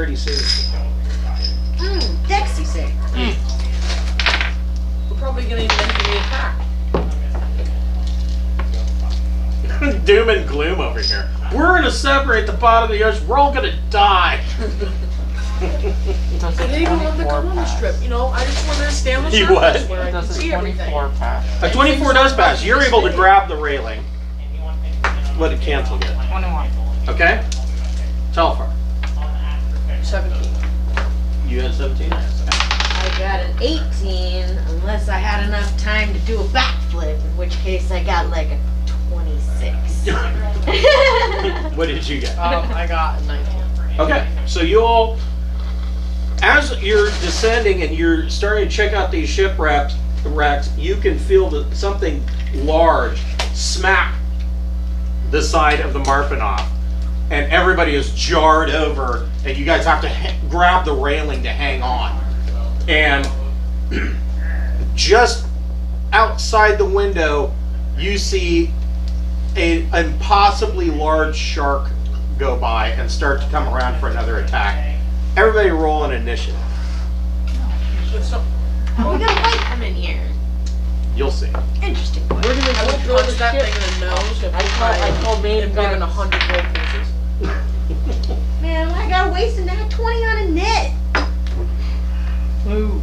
dexterity save. Dexy save. We're probably going to eventually attack. Doom and gloom over here. We're gonna separate the bottom of the ocean. We're all gonna die. I didn't even want to come on the strip, you know. I just wanted to stay on the You surface what? where I can Does a see everything. 24 pass? A 24 does pass. You're able to grab the railing. What did Cancel get? 21. Okay. Telfar. 17. You had 17? I got an 18, unless I had enough time to do a backflip, in which case I got like a 26. What did you get? I got a 19. Okay, so you all, as you're descending and you're starting to check out these shipwrecks, you can feel that something large smack the side of the Marpenoth, and everybody is jarred over, and you guys have to grab the railing to hang on. And just outside the window, you see an impossibly large shark go by and start to come around for another attack. Everybody roll an initiative. So, Oh, we got a fight coming here. You'll see. Interesting. we're going to punch that thing in the nose if I call Mage if given 100 gold pieces. Man, I gotta waste a nat 20 on a net. Woo.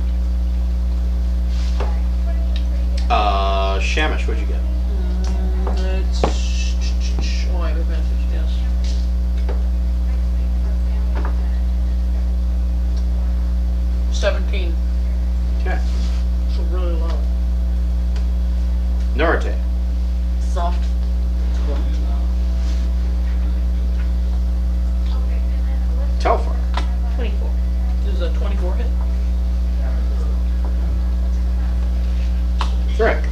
Shamish, what'd you get? It's... Oh, I have advantage, yes. $17. Okay. So really low. Norte. Soft. Telfar. 24. This is a 24 hit. Thrick.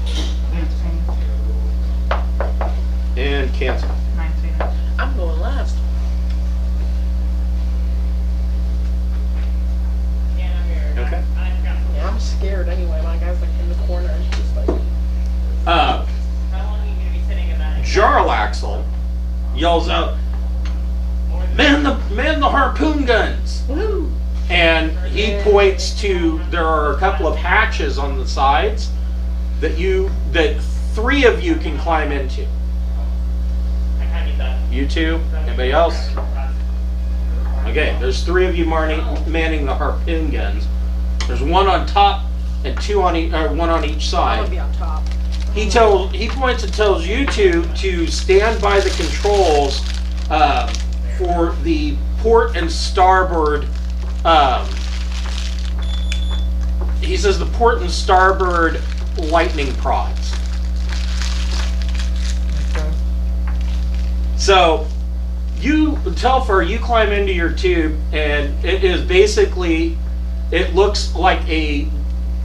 18. And Cancel. 19. I'm going last. Okay. Yeah, I'm scared anyway. My guy's like in the corner and just like... Jarlaxle yells out, man the harpoon guns! Woo! And he points to, there are a couple of hatches on the sides that three of you can climb into. You two? Anybody else? Okay, there's three of you manning the harpoon guns. There's one on top and one on each I'm side. gonna be on top. He points and tells you two to stand by the controls for the port and starboard. He says the port and starboard lightning prods. Okay. So Telfar, you climb into your tube, and it is basically, it looks like a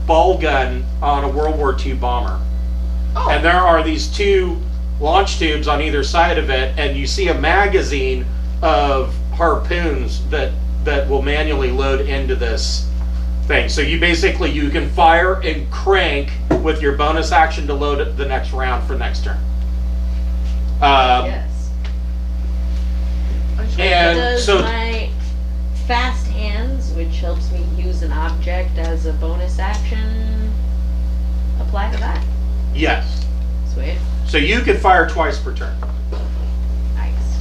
ball gun on a World War II bomber. Oh. And there are these two launch tubes on either side of it, and you see a magazine of harpoons that will manually load into this thing. So you can fire and crank with your bonus action to load the next round for next turn. Yes. And Does so my fast hands, which helps me use an object as a bonus action, apply to that? yes, Sweet. so you can fire twice per turn. Nice.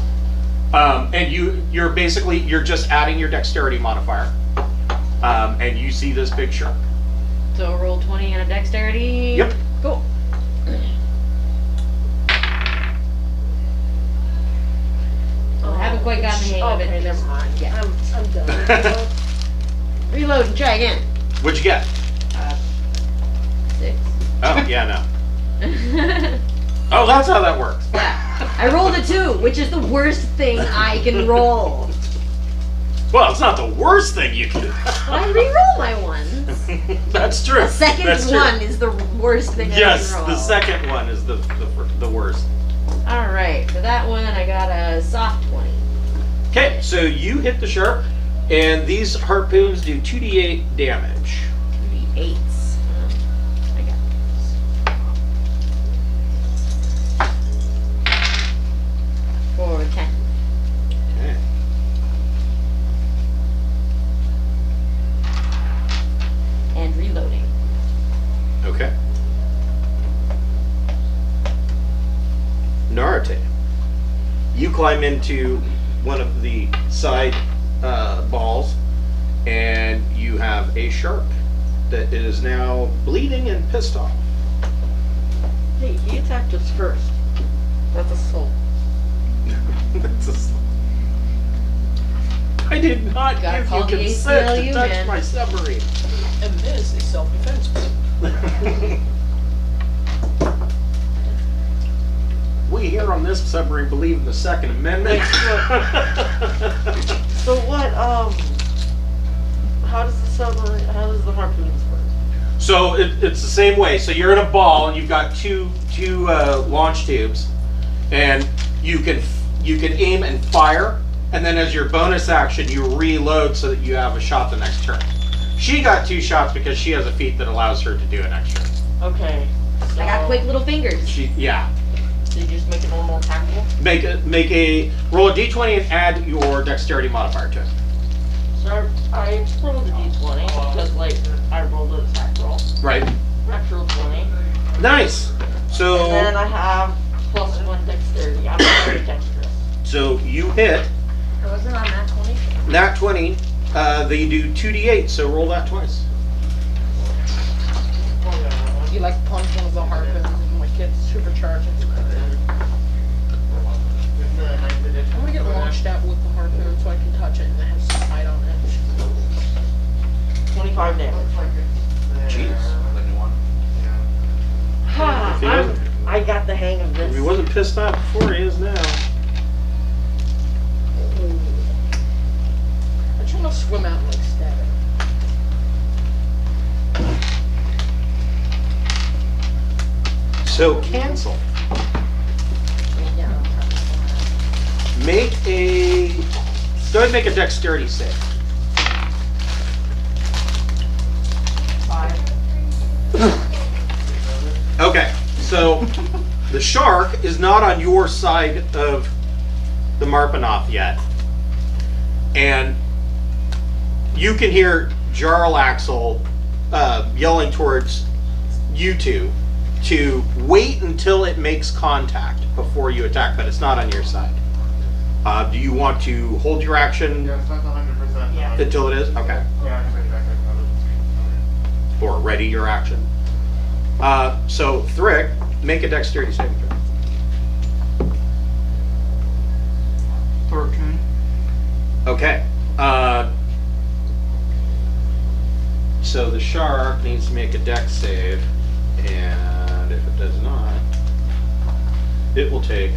And you're just adding your dexterity modifier. And you see this picture. So roll 20 and a dexterity? Yep. Cool. I haven't quite gotten the hang of it. Okay, never mind. Yeah. I'm done. Reload and try again. What'd you get? 6. Oh, yeah, no. Oh, that's how that works. Yeah. I rolled a 2, which is the worst thing I can roll. Well, it's not the worst thing you can do. Well, I re-roll my ones. That's true. The second That's true. one is the worst thing Yes, I can roll. the second one is the worst. Alright, for that one I got a soft 20. Okay, so you hit the shark, and these harpoons do 2d8 damage. 3d8s. I got those. For 10. Okay. climb into one of the side balls, and you have a shark that is now bleeding and pissed off. Hey, he attacked us first. That's assault. That's I did not Gotta give call you the consent to ACLU, touch man. my submarine. And this is self-defense. We here on this submarine believe in the Second Amendment. So what, how does the harpoons work? So it's the same way. So you're in a ball and you've got two launch tubes, and you can aim and fire, and then as your bonus action you reload so that you have a shot the next turn. She got 2 shots because she has a feat that allows her to do an extra. Okay. So I got quick little fingers. So you just make a normal attack roll? make a roll a d20 and add your dexterity modifier to it. So I rolled a d20 because like I rolled an attack roll. Right. Natural 20. Nice. So And then I have +1 dexterity. I'm very dexterous. so you hit I wasn't on that 20. nat 20. They do 2d8. So roll that twice. You like punch one of the harpoons and my kid's supercharged. I'm gonna get launched at with the harpoon so I can touch it and it has some height on it. 25 damage. Jeez. Ha! If he wasn't- I got the hang of If this. he wasn't pissed off before, he is now. I'm trying to swim out and like stab it. So cancel. Make a. Go ahead and make a dexterity save. 5. Okay, so the shark is not on your side of the Marpenoth yet, and you can hear Jarl Axel yelling towards you two to wait until it makes contact before you attack, but it's not on your side. Do you want to hold your action Yes, that's 100%. Yeah. until it is? Okay. Yeah, I can make that good. Or ready your action. So Thrick, make a dexterity saving throw. 13. Okay. So the shark needs to make a dex save, and if it does not, it will take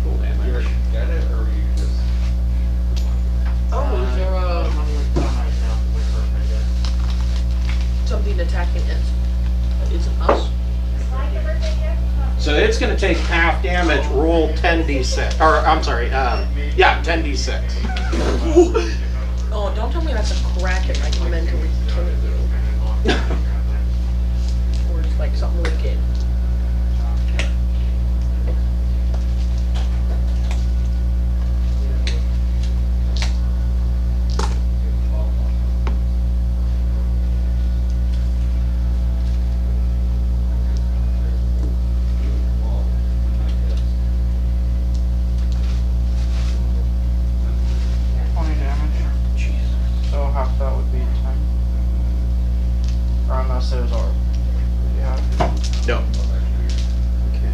full You damage. already got it, or you just... Oh, is there something attacking it? Isn't us? So it's going to take half damage. Roll 10d6, or I'm sorry, yeah, 10d6. Oh, don't tell me that's a Kraken. I can mentally kill you. Or just like something wicked. So half that would be 10. Or unless there's our... Yeah. No. Okay.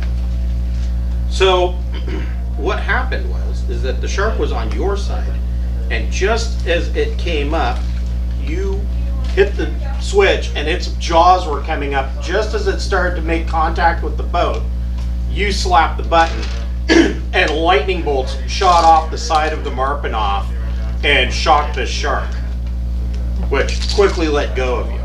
So what happened is that the shark was on your side, and just as it came up, you hit the switch, and its jaws were coming up. Just as it started to make contact with the boat, you slapped the button, and lightning bolts shot off the side of the Marpenoth and shocked the shark, which quickly let go of you.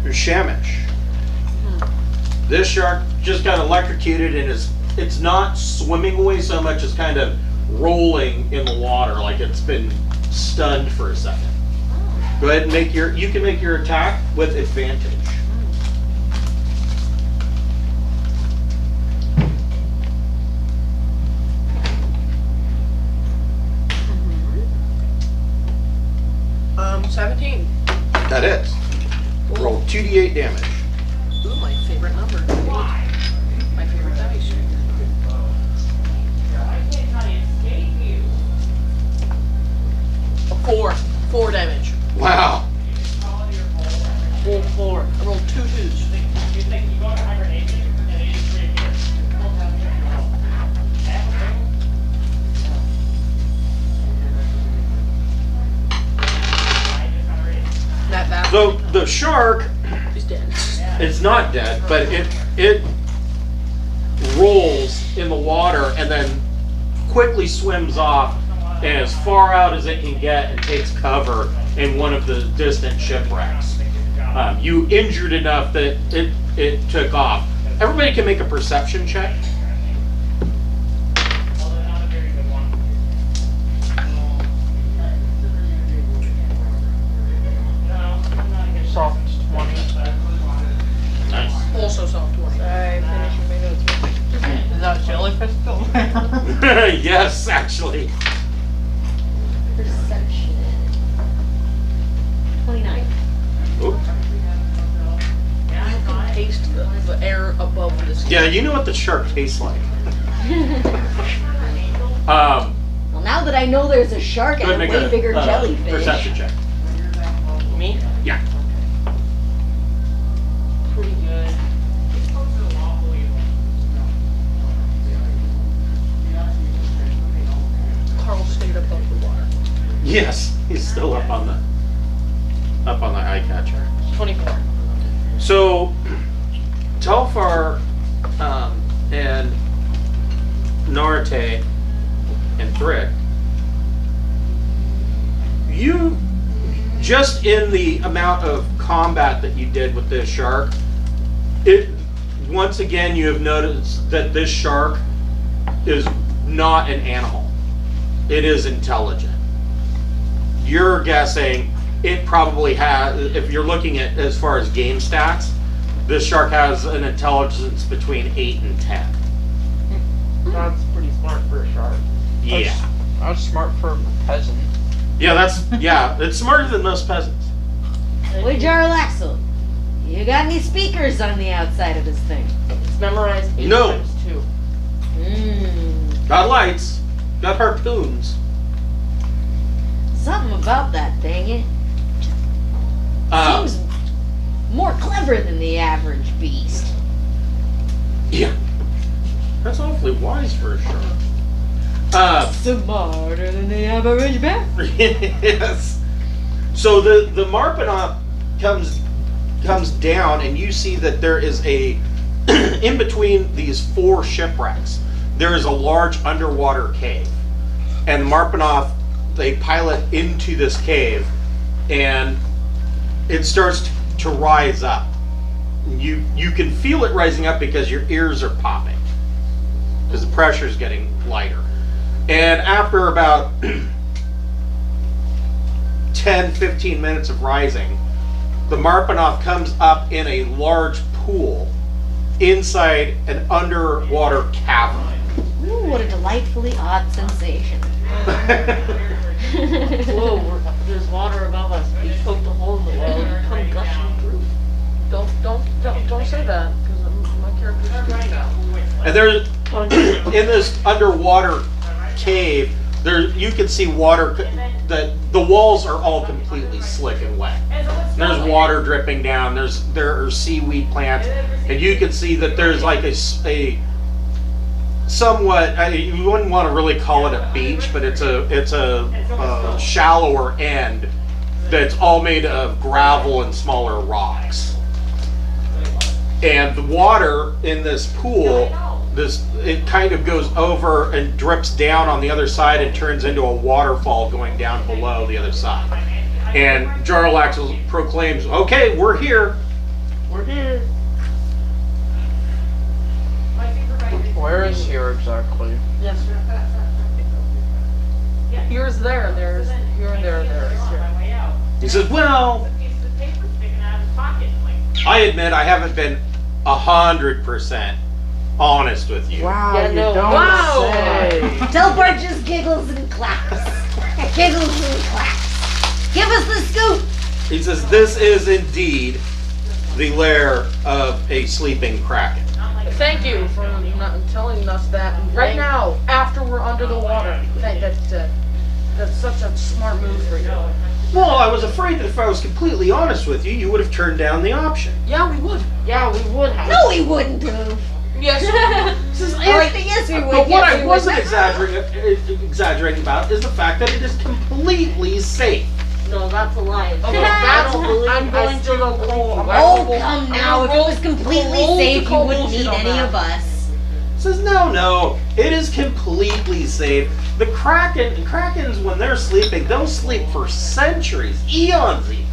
Shamish. This shark just got electrocuted and it's not swimming away so much as kind of rolling in the water like it's been stunned for a second. Go ahead and you can make your attack with advantage. Mm-hmm. 17. That is. Roll 2d8 damage. Ooh, my favorite number. My favorite dice. A 4. 4 damage. Wow. Full 4. I rolled 2 2s. That So the shark is dead. is not dead, but it rolls in the water and then quickly swims off and as far out as it can get and takes cover in one of the distant shipwrecks. You injured enough that it took off. Everybody can make a perception check. Soft 20. Nice. Also soft 20. Sorry, finishing my notes. Is that jellyfish still Yes, actually. Perception. 29. Oop. You can taste the air above the sea. Yeah, you know what the shark tastes like. Well, now that I know there's a shark Go and ahead a and way make bigger jellyfish. perception check. Me? Yeah. Pretty good. Carl stayed above the water. Yes, he's still up on the eye catcher. 24. So, Telfar and Narate and Thrick, you just in the amount of combat that you did with this shark, it once again you have noticed that this shark is not an animal. It is intelligent. You're guessing it probably has, if you're looking at as far as game stats, this shark has an intelligence between 8 and 10. That's pretty smart for a shark. Yeah. That's smart for a peasant. Yeah, it's smarter than most peasants. Wait, Jarlaxle, you got any speakers on the outside of this thing? It's memorized 8 No. times 2. Got lights, got harpoons. Something about that thing. Uh, Seems more clever than the average beast. yeah. That's awfully wise for a shark. Smarter than the average bear. Yes. So the Marpenoth comes down, and you see that there is a in between these 4 shipwrecks. There is a large underwater cave, and Marpenoth, they pilot into this cave, and it starts to rise up. You can feel it rising up because your ears are popping because the pressure is getting lighter. And after about 10-15 minutes of rising, the Marpenoth comes up in a large pool inside an underwater cavern. Ooh, what a delightfully odd sensation. Whoa, there's water above us. We poked a hole in the wall and come gushing through. Don't say that, because my character's doing that. And there's in this underwater cave, there you can see water. That the walls are all completely slick and wet. There's water dripping down. There are seaweed plants, and you can see that there's like a somewhat. You wouldn't want to really call it a beach, but it's a shallower end that's all made of gravel and smaller rocks. And the water in this pool, it kind of goes over and drips down on the other side and turns into a waterfall going down below the other side. And Jarlax proclaims, "Okay, we're here." We're here. Where is here exactly? Yes. Here's there, there's here and there, there's here. He says, "Well, I admit I haven't been 100% honest with you." Wow, Yeah, you no. don't Wow. say. Telfar just giggles and claps. Giggles and claps. Give us the scoop. He says, "This is indeed the lair of a sleeping Kraken. Thank you for not telling us that right now, after we're under the water. That's such a smart move for you. Well, I was afraid that if I was completely honest with you, you would have turned down the option. Yeah, we would. Yeah, we would have. No, we wouldn't have. Yes. Yes, we would. But what yes, I we wasn't would. exaggerating about is the fact that it is completely safe. No, that's a lie. Okay, I don't believe. I'm going I still to don't roll. believe you. Oh, come now. If it was completely roll to safe, you call wouldn't bullshit need on any that. of us. Says no, it is completely safe. The Krakens, when they're sleeping, they'll sleep for centuries, eons even.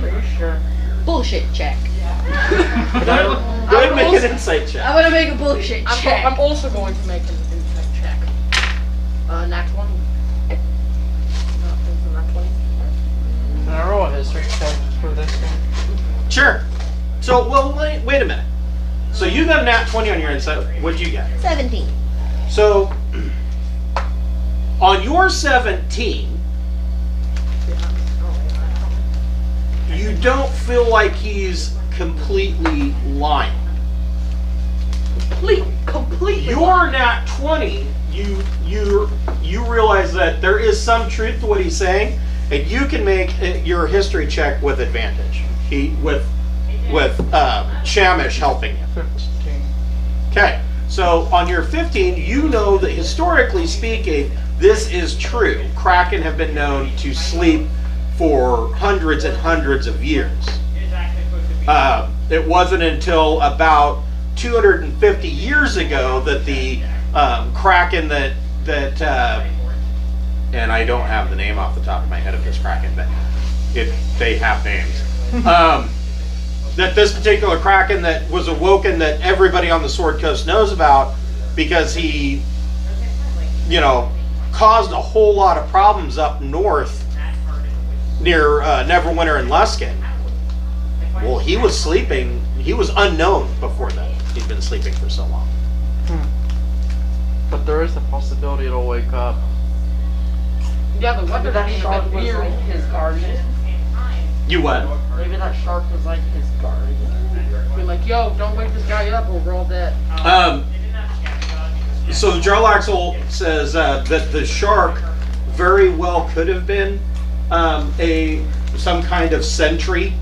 Pretty sure. Bullshit check. Go ahead and make an insight check. I want to make a bullshit check. I'm also going to make an insight check. Nat 20. Nat 20. Can I roll a history check for this one? Sure. So, well, wait a minute. So you got a nat 20 on your insight. What'd you get? 17. So, on your 17, you don't feel like he's completely lying. Completely. Your nat 20, you realize that there is some truth to what he's saying, and you can make your history check with advantage. With Shamish helping you. 15. Okay, so on your 15, you know that historically speaking, this is true. Kraken have been known to sleep for hundreds and hundreds of years. It wasn't until about 250 years ago that the Kraken that and I don't have the name off the top of my head of this Kraken, but they have names. That this particular Kraken that was awoken that everybody on the Sword Coast knows about because he, caused a whole lot of problems up north near Neverwinter and Luskin. Well, he was sleeping. He was unknown before that. He'd been sleeping for so long. But there is the possibility it'll wake up. Yeah, the Maybe weapon that being shark a bit was weird. like his guardian. You what? Maybe that shark was like his guardian. Be like, yo, don't wake this guy up or we're all dead. So Jarlaxle says that the shark very well could have been some kind of sentry,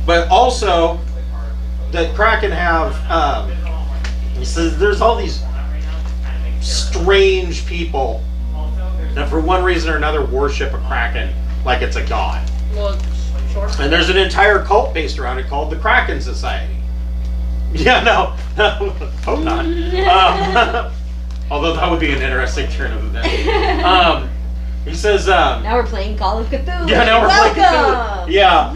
but also that Kraken have. He says there's all these strange people that for one reason or another worship a Kraken like it's a god. Well, sort of. And there's an entire cult based around it called the Kraken Society. Yeah, no, hope not. Although that would be an interesting turn of events. He says, Now we're playing Call of Cthulhu. yeah, now we're playing Cthulhu. Welcome. Yeah.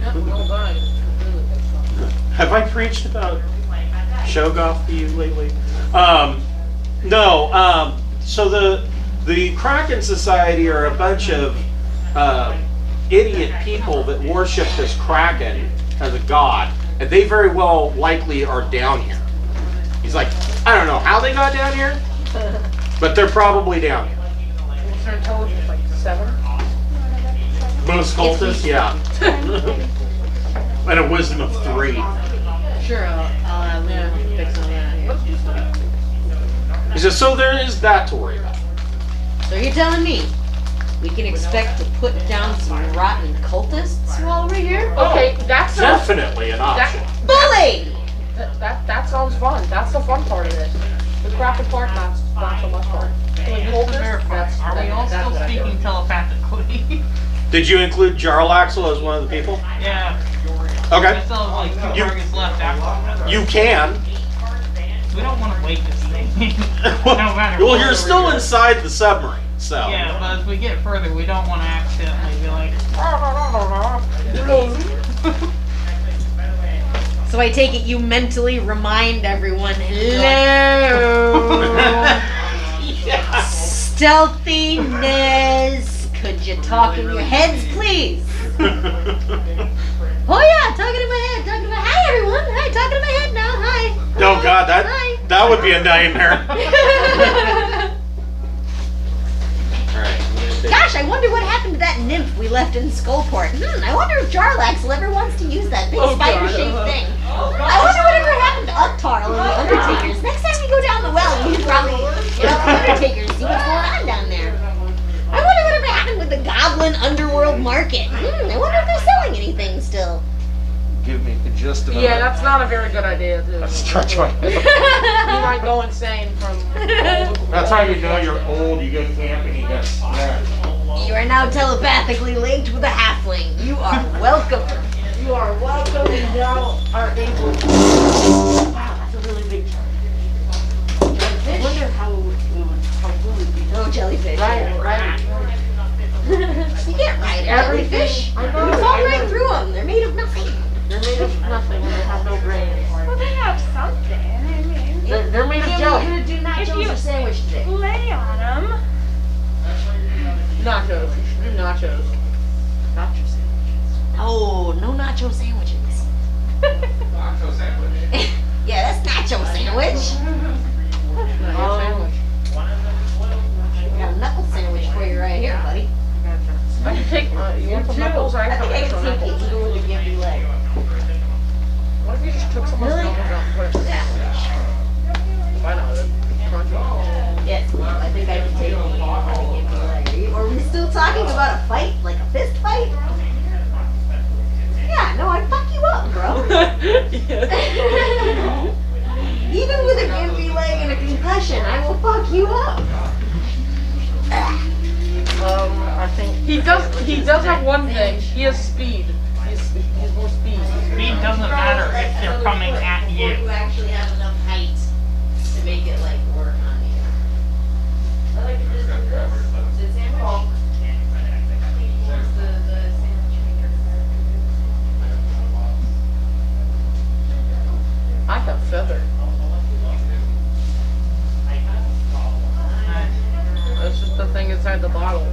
Yeah, we all died. Really good stuff. Have I preached about Shoggoth to you lately? No. So the Kraken Society are a bunch of idiot people that worship this Kraken as a god, and they very well likely are down here. He's like, I don't know how they got down here, but they're probably down here. What's their intelligence, like 7? Most cultists, yeah. And a wisdom of 3. Sure, I'll fix all that here. Let's do something. He says, so there is that to worry about. So you're telling me we can expect to put down some rotten cultists while we're here? Okay, that sounds... Definitely an option. Bully! That sounds fun. That's the fun part of this. The Kraken part, not so much fun. Are we all still speaking telepathically? Did you include Jarlaxle as one of the people? Yeah. I Okay. still have like 2 You- targets left after. You can. We don't want to wake this thing. No matter Well, what you're we're still doing. inside the submarine, so. Yeah, but as we get further, we don't want to accidentally be like. So I take it you mentally remind everyone, hello! Yeah. Stealthiness! Could you talk in your heads, please? Oh yeah, talking in my head, hi everyone, hi, talking in my head now, hi. Oh God, Hi. that would be a nightmare. All right. I'm gonna take- Gosh gosh, I wonder what happened to that nymph we left in Skullport. I wonder if Jarlaxle ever wants to use that big spider-shaped thing. I wonder whatever happened to Uptarl and the Undertakers. Next time we go down the well, we should probably get up the Undertakers, see what's going on down there. I wonder whatever happened with the Goblin Underworld Market. I wonder if they're selling anything still. Give me just a moment. Yeah, that's not a very good idea. Stretch my You might go insane from all the... That's how you know you're old, you go camping, you get snapped. You are now telepathically linked with a halfling. You are welcome. You are welcome and now are able to... Wow, that's a really big... I wonder how good it would be. Oh, jellyfish. Right. You can't ride jellyfish. I know. You fall right through them. They're made of nothing. They're made of nothing and they have no brain. Well, they have something. I mean, They're made of You're jelly. gonna do nachos or sandwich today? lay on them. Nachos. You should do nachos. Nacho sandwiches. Oh, no nacho sandwiches. Nacho sandwich. Yeah, that's nacho sandwich. Nacho sandwich. I got a knuckle sandwich for you right here, buddy. I can take you want some knuckles? I I have think I some can extra take knuckles. it even with a gimpy leg. What if you just took some of those knuckles out and put it in a sandwich? Why not? It's crunchy. Yes, I think I can take it even with a gimpy leg. Are we still talking about a fight? Like a fist fight? Yeah, no, I'd fuck you up, bro. Even with a gimpy leg and a concussion, I will fuck you up. I think he does have one thing. He has speed. He has more speed. Speed doesn't matter if they're coming at Or you. you actually have enough height to make it like work on you. I like to just do this. Did sandwich? I have feather. That's just the thing inside the bottle.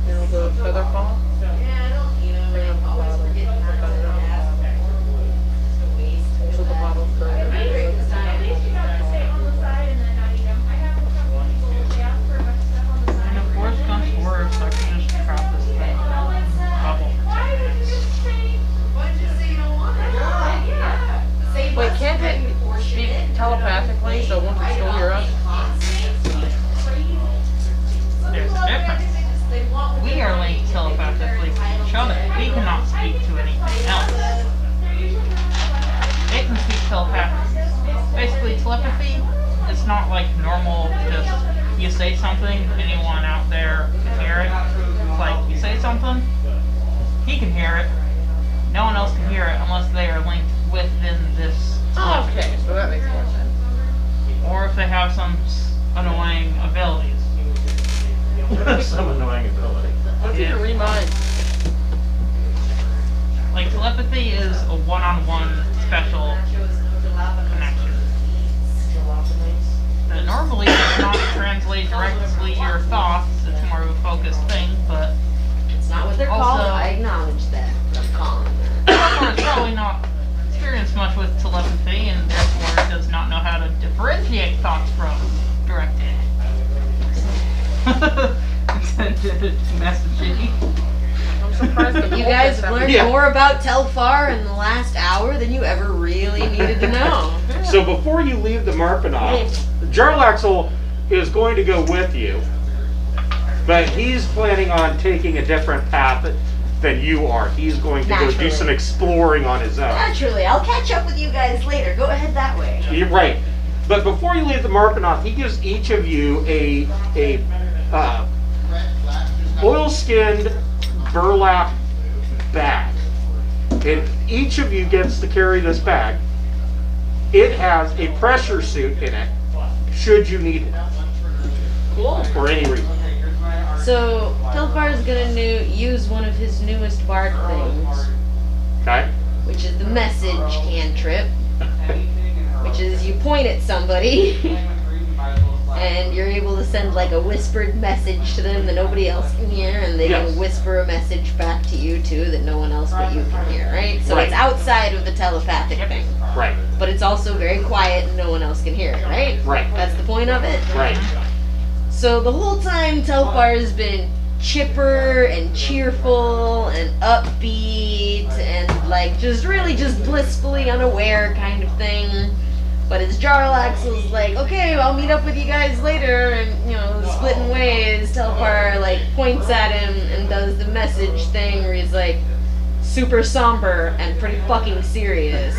You know the feather fall? Yeah, I don't, I always forget not to ask. It's a waste. So the bottle's At least you gotta stay on the side and then not eat them. I have a couple of people, they ask for a bunch of stuff on the side. And if worse comes to worse, I can just trap this thing in a bubble for 10 minutes. Why did you say you don't want it? Wait, can't it speak telepathically so once it's still hear us? There's a difference. We are linked telepathically to each other. We cannot speak to anything else. It can speak telepathically. Basically, telepathy is not like normal, just you say something, anyone out there can hear it. It's like, you say something, he can hear it. No one else can hear it unless they are linked within this telepathy. Okay, so that makes more sense. Or if they have some annoying abilities. Some annoying ability. What if you can read minds? Like, telepathy is a one-on-one special connection. That normally does not translate directly your thoughts, it's more of a focused thing, but It's not what they're Also- called. I acknowledge that. But I'm calling them. it's probably not experienced much with telepathy, and therefore does not know how to differentiate thoughts from directed messaging. I'm surprised the You guys have learned Yeah. more about Telfar in the last hour than you ever really needed to know. So before you leave the Marpenoth, Jarlaxle is going to go with you, but he's planning on taking a different path than you are. He's going to go do Naturally. some exploring on his own. Naturally, I'll catch up with you guys later. Go ahead that way. You're right. But before you leave the Marpenoth, he gives each of you a oil-skinned burlap bag. And each of you gets to carry this bag. It has a pressure suit in it, should you need it. Cool. For any reason. So, Telfar is gonna use one of his newest bard things, Okay? which is the message cantrip, which is you point at somebody, and you're able to send like a whispered message to them that nobody else can hear, and they Yes. can whisper a message back to you too that no one else but you can hear, right? So Right. it's outside of the telepathic thing, Right. but it's also very quiet and no one else can hear it, right? Right. That's the point of it. Right. So the whole time Telfar has been chipper and cheerful and upbeat and like just really just blissfully unaware kind of thing. But as Jarlax was like, okay, I'll meet up with you guys later, and you know, splitting ways, Telfar like points at him and does the message thing where he's like super somber and pretty fucking serious.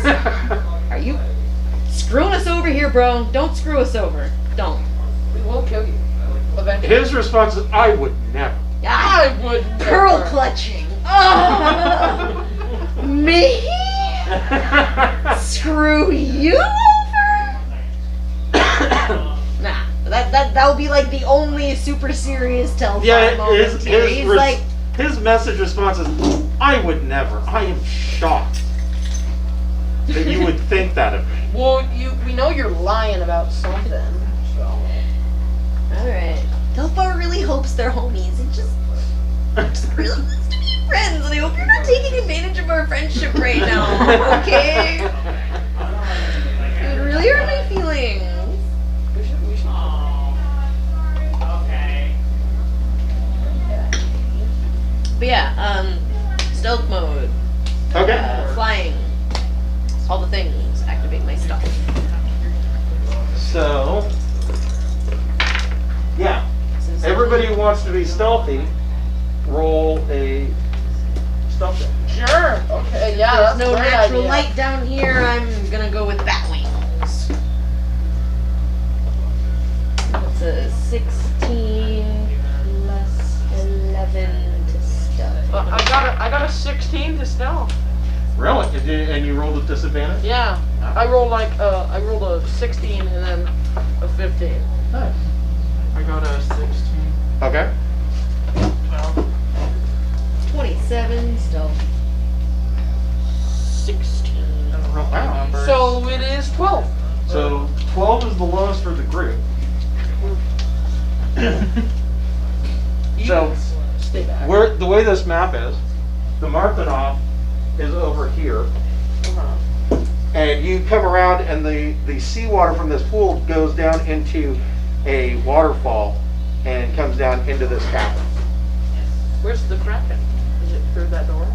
Are you screwing us over here, bro? Don't screw us over. Don't. We will kill you. Eventually. His response is, I would never. I would Pearl never. clutching. Oh, me? Screw you over? Nah, that would be like the only super serious Telfar Yeah, moment here. He's like, his message response is, I would never. I am shocked that you would think that of me. Well, we know you're lying about something, so. alright. Telfar really hopes they're homies and just really wants to be friends, and I hope you're not taking advantage of our friendship right now, okay? It would really hurt my feelings. We should. Okay. But yeah, stealth mode, Okay. flying, all the things, activate my stuff. So, yeah. Everybody who wants to be stealthy, roll a stealth check. Sure. Okay. Yeah. There's That's no a great natural idea. light down here, I'm gonna go with bat wings. That's a 16 plus 11 to stealth. I got a 16 to stealth. Really? And you rolled with disadvantage? Yeah. I rolled a 16 and then a 15. Nice. I got a 16, Okay. 12. 27 stealth. 16. Those are Wow. numbers. So it is 12. So 12 is the lowest for the group. So Stay back. where the way this map is, the Marpenoth is over here, and you come around, and the seawater from this pool goes down into a waterfall and comes down into this cavern. Where's the Kraken? Is it through that door?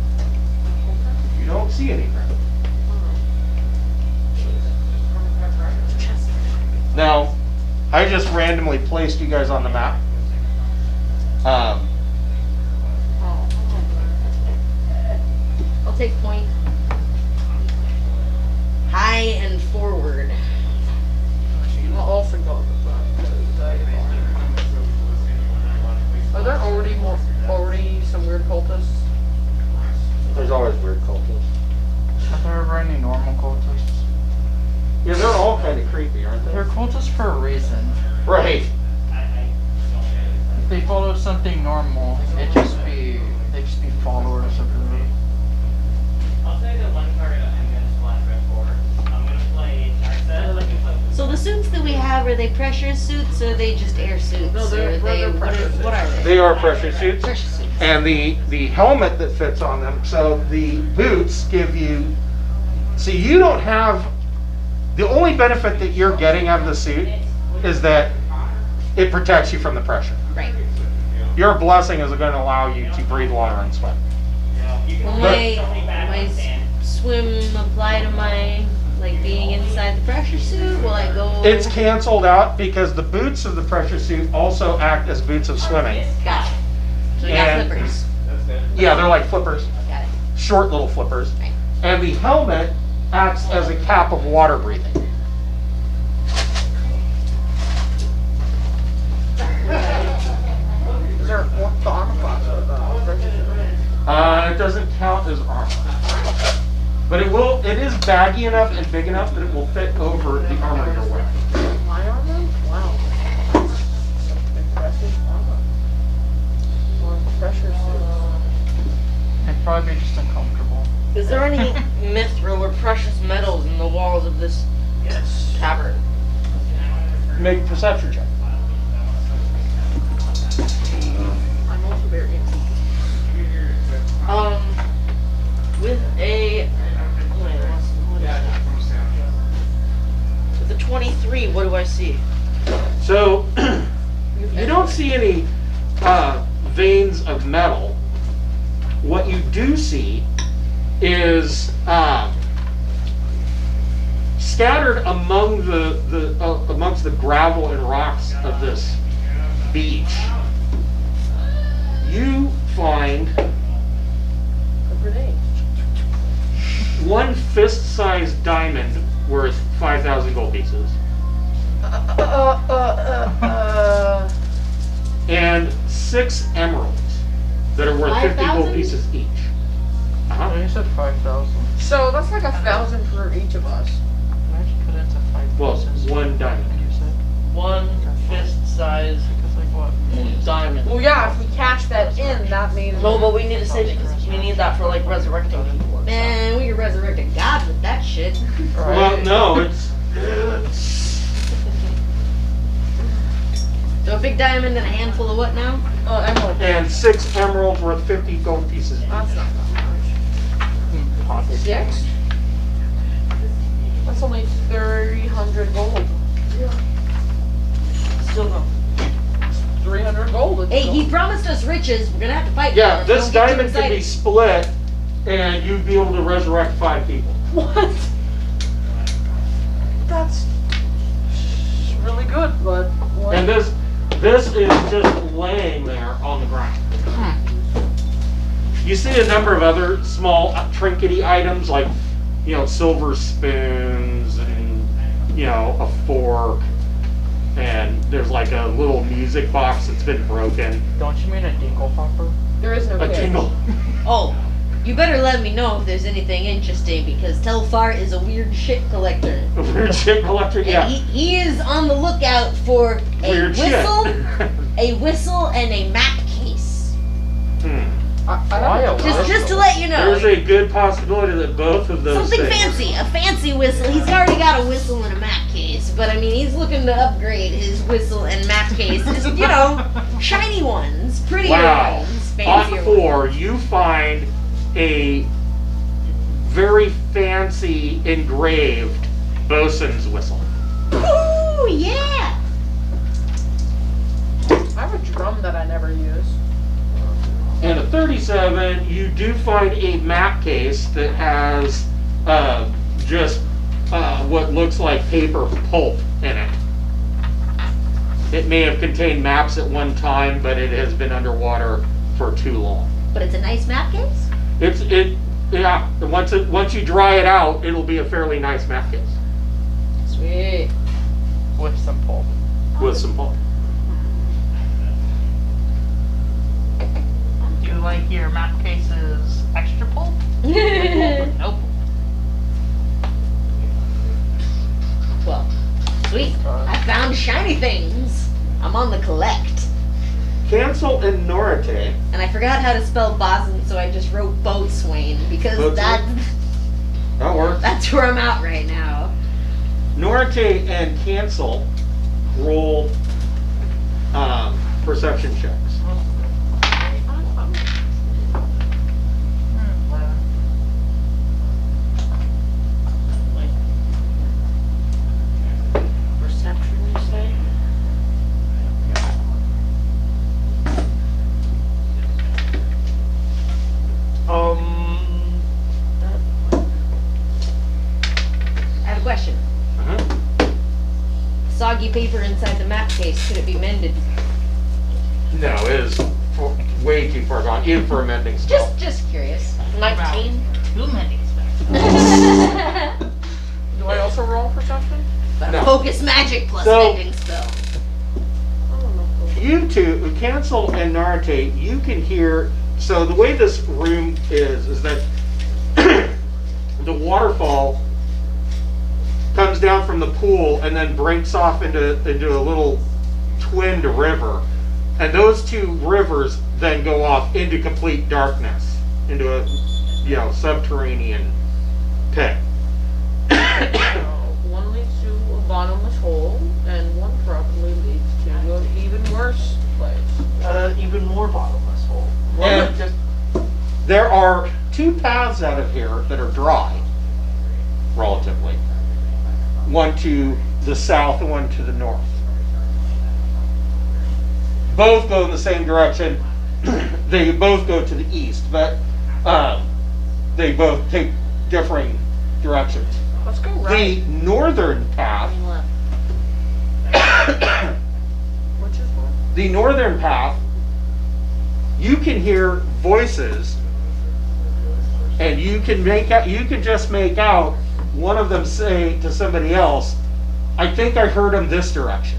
You don't see anything. Now, I just randomly placed you guys on the map. I'll take point. High and forward. I'll also go at the front. Are there already some weird cultists? There's always weird cultists. Are there ever any normal cultists? Yeah, they're all kind of creepy, aren't They're cultists for a reason. Right. If they followed something normal, they'd just be followers of the. I'll say the one card I'm gonna splash red for. I'm gonna play Narset. So the suits that we have, are they pressure suits or are they just air suits? No, they're Or are they, pressure suits. what are they? They are pressure suits. Pressure suits. And the helmet that fits on them, so the boots give you, see, you don't have, the only benefit that you're getting out of the suit is that it protects you from the pressure. Right. Your blessing is going to allow you to breathe water and swim. Will my swim apply to my, like, being inside the pressure suit? Will I go? It's canceled out because the boots of the pressure suit also act as boots of swimming. Got it. So we got And- flippers. Yeah, they're like flippers, Got it. short little flippers. Right. And the helmet acts as a cap of water breathing. Is there what the armor class of pressure suit? It doesn't count as armor. But it is baggy enough and big enough that it will fit over the armor you're wearing. My armor? Wow. Impressive armor. Or pressure suit. It'd probably be just uncomfortable. Is there any mithril or precious metals in the walls of this Yes. cavern? Make a perception check. I'm also very antique. With a what is that? With a 23, what do I see? So, you don't don't see any veins of metal. What you do see is scattered among amongst the gravel and rocks of this beach. You find one fist-sized diamond worth 5,000 gold pieces. And 6 emeralds that are worth 50 gold 5,000? pieces each. Uh-huh. You said 5,000. So that's like 1,000 for each of us. I just put into 5 Well, pieces. one diamond. You said? One fist size Because like what? diamond. Well, yeah, if we cash that in, that means. No, but we need to save it because we need that for like resurrecting people. and Man, we could resurrect a god with that shit. Well, no, it's So a big diamond and a handful of what now? Oh, emerald. and 6 emeralds worth 50 gold pieces each. That's not that much. 6? That's only 300 gold. Still no. 300 gold. Hey, he promised us riches. We're gonna have to fight. Yeah, for it. this Don't get too diamond can be excited. split, and you'd be able to resurrect 5 people. What? That's really good, but what? And this is just laying there on the ground. You see a number of other small trinkety items like, silver spoons and, a fork. And there's like a little music box that's been broken. Don't you mean a dingle hopper? There is no A kid. tingle. Oh, you better let me know if there's anything interesting because Telfar is a weird shit collector. A weird shit collector, yeah. And he is on the lookout for a Weird whistle, shit. a whistle, and a map case. Why a Just to let you know. There's a good possibility that both of those Something things. fancy, a fancy whistle. He's already got a whistle and a map case, but I mean, he's looking to upgrade his whistle and map case. Just, shiny ones, prettier Wow. ones, On fancier 4, you find a very fancy engraved bosun's whistle. ones. Ooh, yeah! I have a drum that I never use. And a 37, you do find a map case that has what looks like paper pulp in it. It may have contained maps at one time, but it has been underwater for too long. But it's a nice map case? Yeah. Once you dry it out, it'll be a fairly nice map case Sweet. With some pulp. with some pulp. Do you like your map cases extra pulp? Nope. Well, sweet. I found shiny things. I'm on the collect. Cancel and Norite. And I forgot how to spell bosun, so I just wrote boatswain because Boatswain? That works. that's where I'm at right now. Norite and Cancel roll perception checks. Perception, you say? I have a question. Soggy paper inside the map case, could it be mended? No, it is way too far gone, even for a mending spell. Just curious. 19. Two mending specs. Do I also roll perception? No. Focus magic plus So- mending spell. I don't know. You two, Cancel and Norite, you can hear. So the way this room is that the waterfall comes down from the pool and then breaks off into a little twinned river, and those two rivers then go off into complete darkness, into a subterranean pit. One leads to a bottomless hole, and one probably leads to an even worse place. Even more bottomless hole. And there are 2 paths out of here that are dry, relatively. One to the south and one to the north. both go in the same direction. They both go to the east, but they both take differing directions. Let's go The right. northern path, Which is what? the northern path, you can hear voices, and you can just make out one of them say to somebody else, "I think I heard him this direction."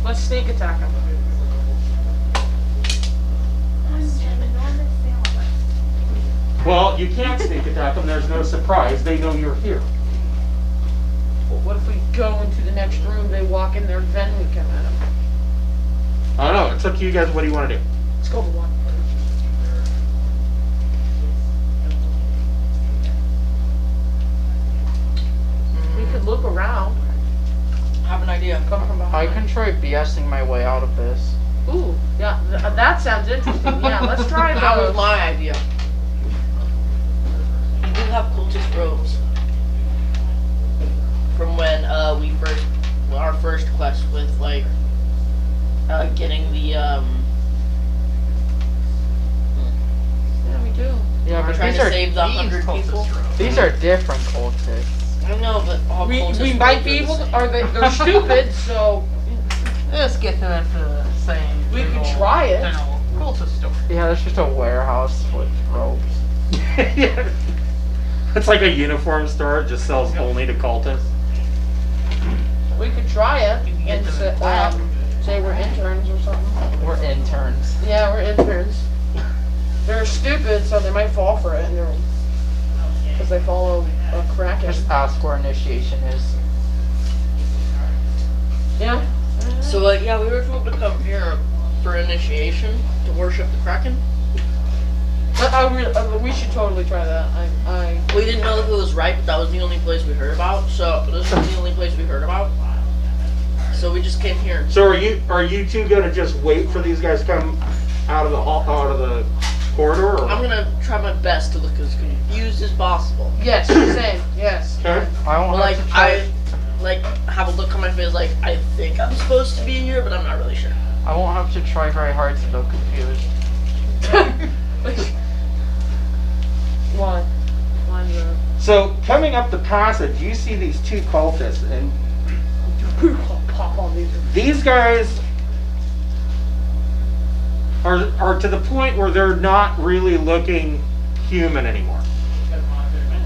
Let's sneak attack him. Well, you can't sneak attack them. There's no surprise. They know you're here. Well, what if we go into the next room, they walk in there, then we come at them? I don't know. It's up to you guys. What do you want to do? Let's go to one. We could look around. Have an idea. Come from behind. I can try BSing my way out of this. Ooh, yeah, that sounds interesting. Yeah, let's try That was those. my idea. We do have cultist robes. From when our first quest with like getting the Yeah, we do. Yeah, but trying these to are save the 100 people. these are different cultists. I know, but all We cultist might robes be are able the to, same. they're stupid, so Let's get them into the same. We could general- try it. general cultist store. Yeah, there's just a warehouse with robes. Yeah. It's like a uniform store. It just sells only to cultists. we could try it You can get and them say, in black. say we're interns or something. We're interns. Yeah, we're interns. They're stupid, so they might fall for it, and because they follow a Kraken. Just ask where initiation is. Yeah. So yeah, we were told to come here for initiation to worship the Kraken. We should totally try that. We didn't know if it was right, but that was the only place we heard about. So this was the only place we heard about. So we just came here. So are you two gonna just wait for these guys to come out of the corridor? Or? I'm gonna try my best to look as confused as possible. Yes, same. Yes. Okay. I won't But have to try. have a look on my face like I think I'm supposed to be here, but I'm not really sure. I won't have to try very hard to look confused. Why? Why So coming up the passage, you see these two cultists, and pop on these? these guys are to the point where they're not really looking human anymore.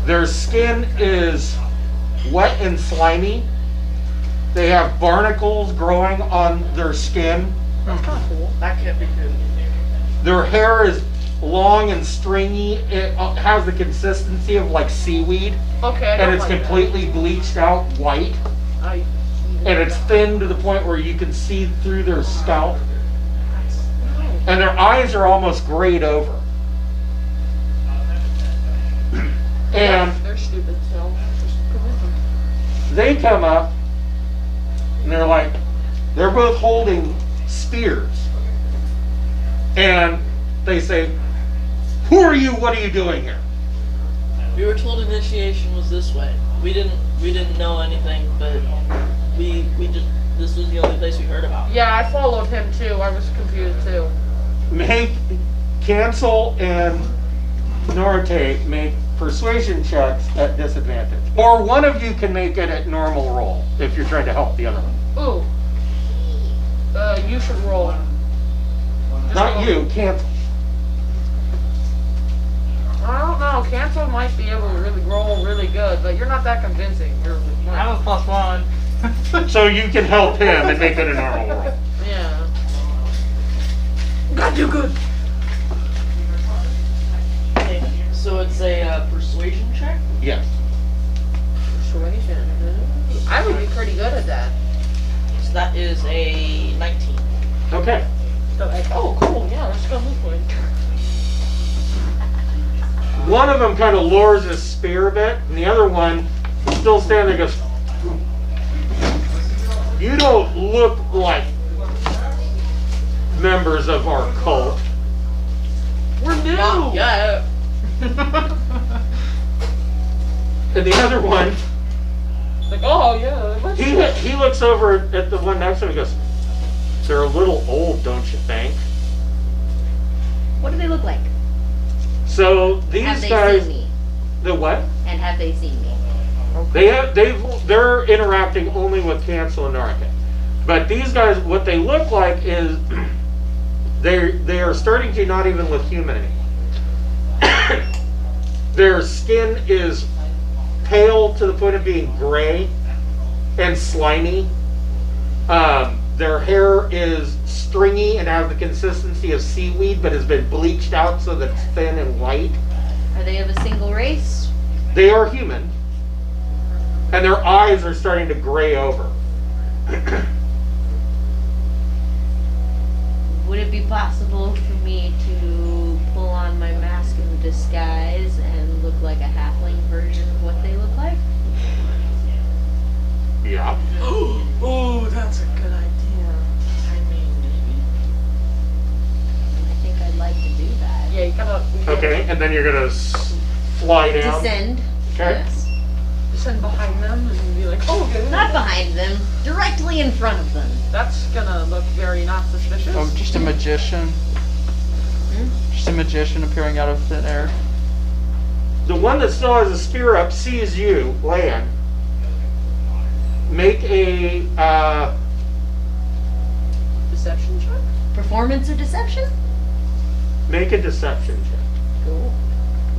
Their skin is wet and slimy. They have barnacles growing on their skin. That's kind of cool. That can't be good. Their hair is long and stringy. It has the consistency of like seaweed, Okay. I and don't it's like completely bleached out white. that. And it's thin to the point where you can see through their scalp. And their eyes are almost grayed over. And They're stupid, so just convince them. they come up, and they're both holding spears. And they say, "Who are you? What are you doing here?" We were told initiation was this way. We didn't know anything, but we just this was the only place we heard about. Yeah, I followed him too. I was confused too. Make Cancel and Norte make persuasion checks at disadvantage. Or one of you can make it at normal roll if you're trying to help the other one. Ooh. You should roll. Just Not roll. you, Cancel. I don't know. Cancel might be able to really roll really good, but you're not that convincing. You're I have a +1. So you can help him and make it a normal roll. yeah. God, do good. Okay, so it's a persuasion check. Yes. Persuasion. I would be pretty good at that. So that is a 19. Okay. Oh, cool. Yeah, let's go this way. One of them kind of lowers his spear a bit, and the other one still standing there goes, "You don't look like members of our cult." We're new. Not yet. And the other one, The like, oh yeah. Let's He looks over at the one next to him and goes, "They're a little old, don't you think?" What do they look like? So Have these they guys, seen me? the what? And have they seen me? They're interacting only with Cancel and Narca. But these guys, what they look like is they are starting to not even look human anymore. Their skin is pale to the point of being gray and slimy. Their hair is stringy and has the consistency of seaweed, but has been bleached out so that it's thin and white. Are they of a single race? They are human, and their eyes are starting to gray over. Would it be possible for me to pull on my mask of disguise and look like a halfling version of what they look like? Yeah. Oh, that's a good idea. I mean, maybe. I think I'd like to do that. Yeah, you gotta. Okay, and then you're gonna fly down. Descend. Okay. Yes. Descend behind them and be like, oh, okay. Not behind them, directly in front of them. That's gonna look very not suspicious. Oh, just a magician. Just a magician appearing out of thin air. The one that still has a spear up sees you land. Make a Deception check? Performance or deception? make a deception check. Cool.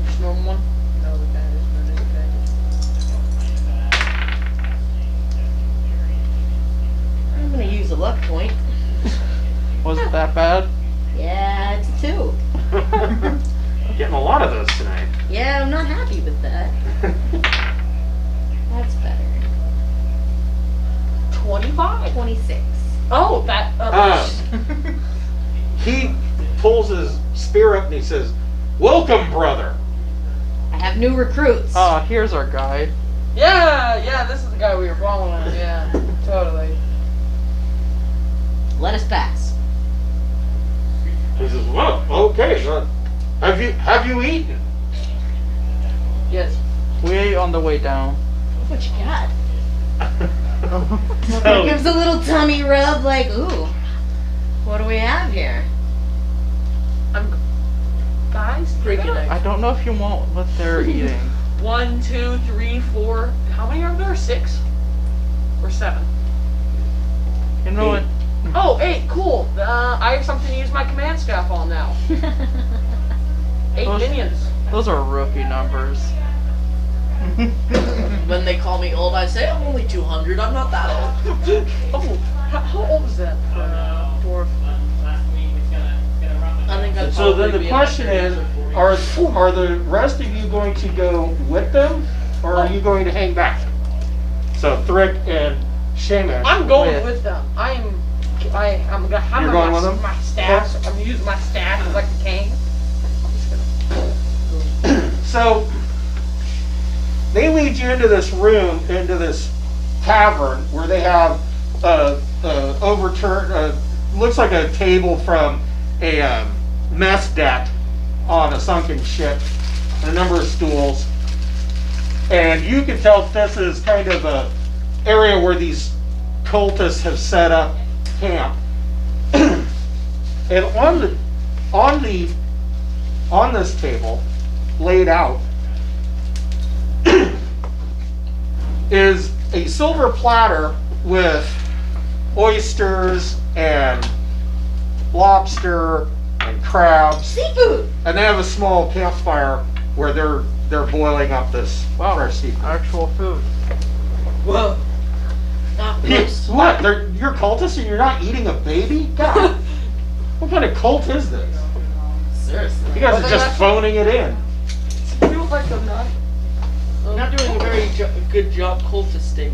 Just normal one? No, the guy is I'm gonna use a luck point. Was it that bad? Yeah, it's a 2. Getting a lot of those tonight. Yeah, I'm not happy with that. That's better. 25. 26. Oh, that. He pulls his spear up and he says, "Welcome, brother." I have new recruits. Oh, here's our guide. Yeah, this is the guy we were following. Yeah, totally. Let us pass. He says, "Well, okay. Have you eaten?" Yes. We ate on the way down. What you got? So, Gives a little tummy rub, like, ooh, what do we have here? Guys, Break it yeah. out. I don't know if you want what they're eating. 1, 2, 3, 4. How many are there? 6 or 7? You know what? Oh, 8. Cool. I have something to use my command staff on now. 8 Those- minions. Those are rookie numbers. When they call me old, I say I'm only 200. I'm not that old. Oh, how old is that for a dwarf? I think I'd so then probably the be question about is, 30 or 40. are the rest of you going to go with them, or are you going to hang back? So Thrick and Seamus. I'm going with them. I'm gonna have You're going with them? my staff. I'm using my staff as like a cane. So they lead you into this room, into this tavern where they have overturned, looks like a table from a mess deck on a sunken ship, and a number of stools. And you can tell this is kind of a area where these cultists have set up camp. And on this table, laid out, is a silver platter with oysters and lobster and crabs, Seafood! and they have a small campfire where they're boiling up this Wow, fresh seafood. actual food. Whoa. Not Yes, close. what? You're cultists and you're not eating a baby? God, what kind of cult is this? Seriously. You guys Well, are they just have- phoning it in. Feels like I'm not. I'm not doing a very good job cultisting.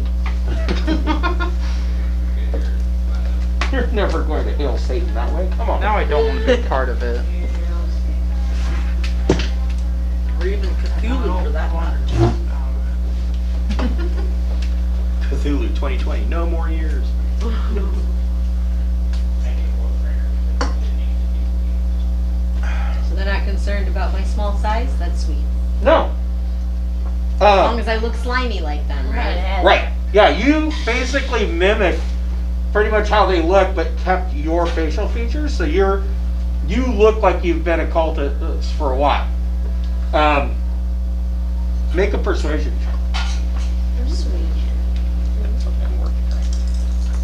You're never going to hail Satan that way. Come on. Now I don't want to be part of it. Or even Cthulhu for that matter. Cthulhu 2020, no more years. So they're not concerned about my small size? That's sweet. No. As long as I look slimy like them, right? Right. Yeah, you basically mimic pretty much how they look, but kept your facial features. So you look like you've been a cultist for a while. Make a persuasion check.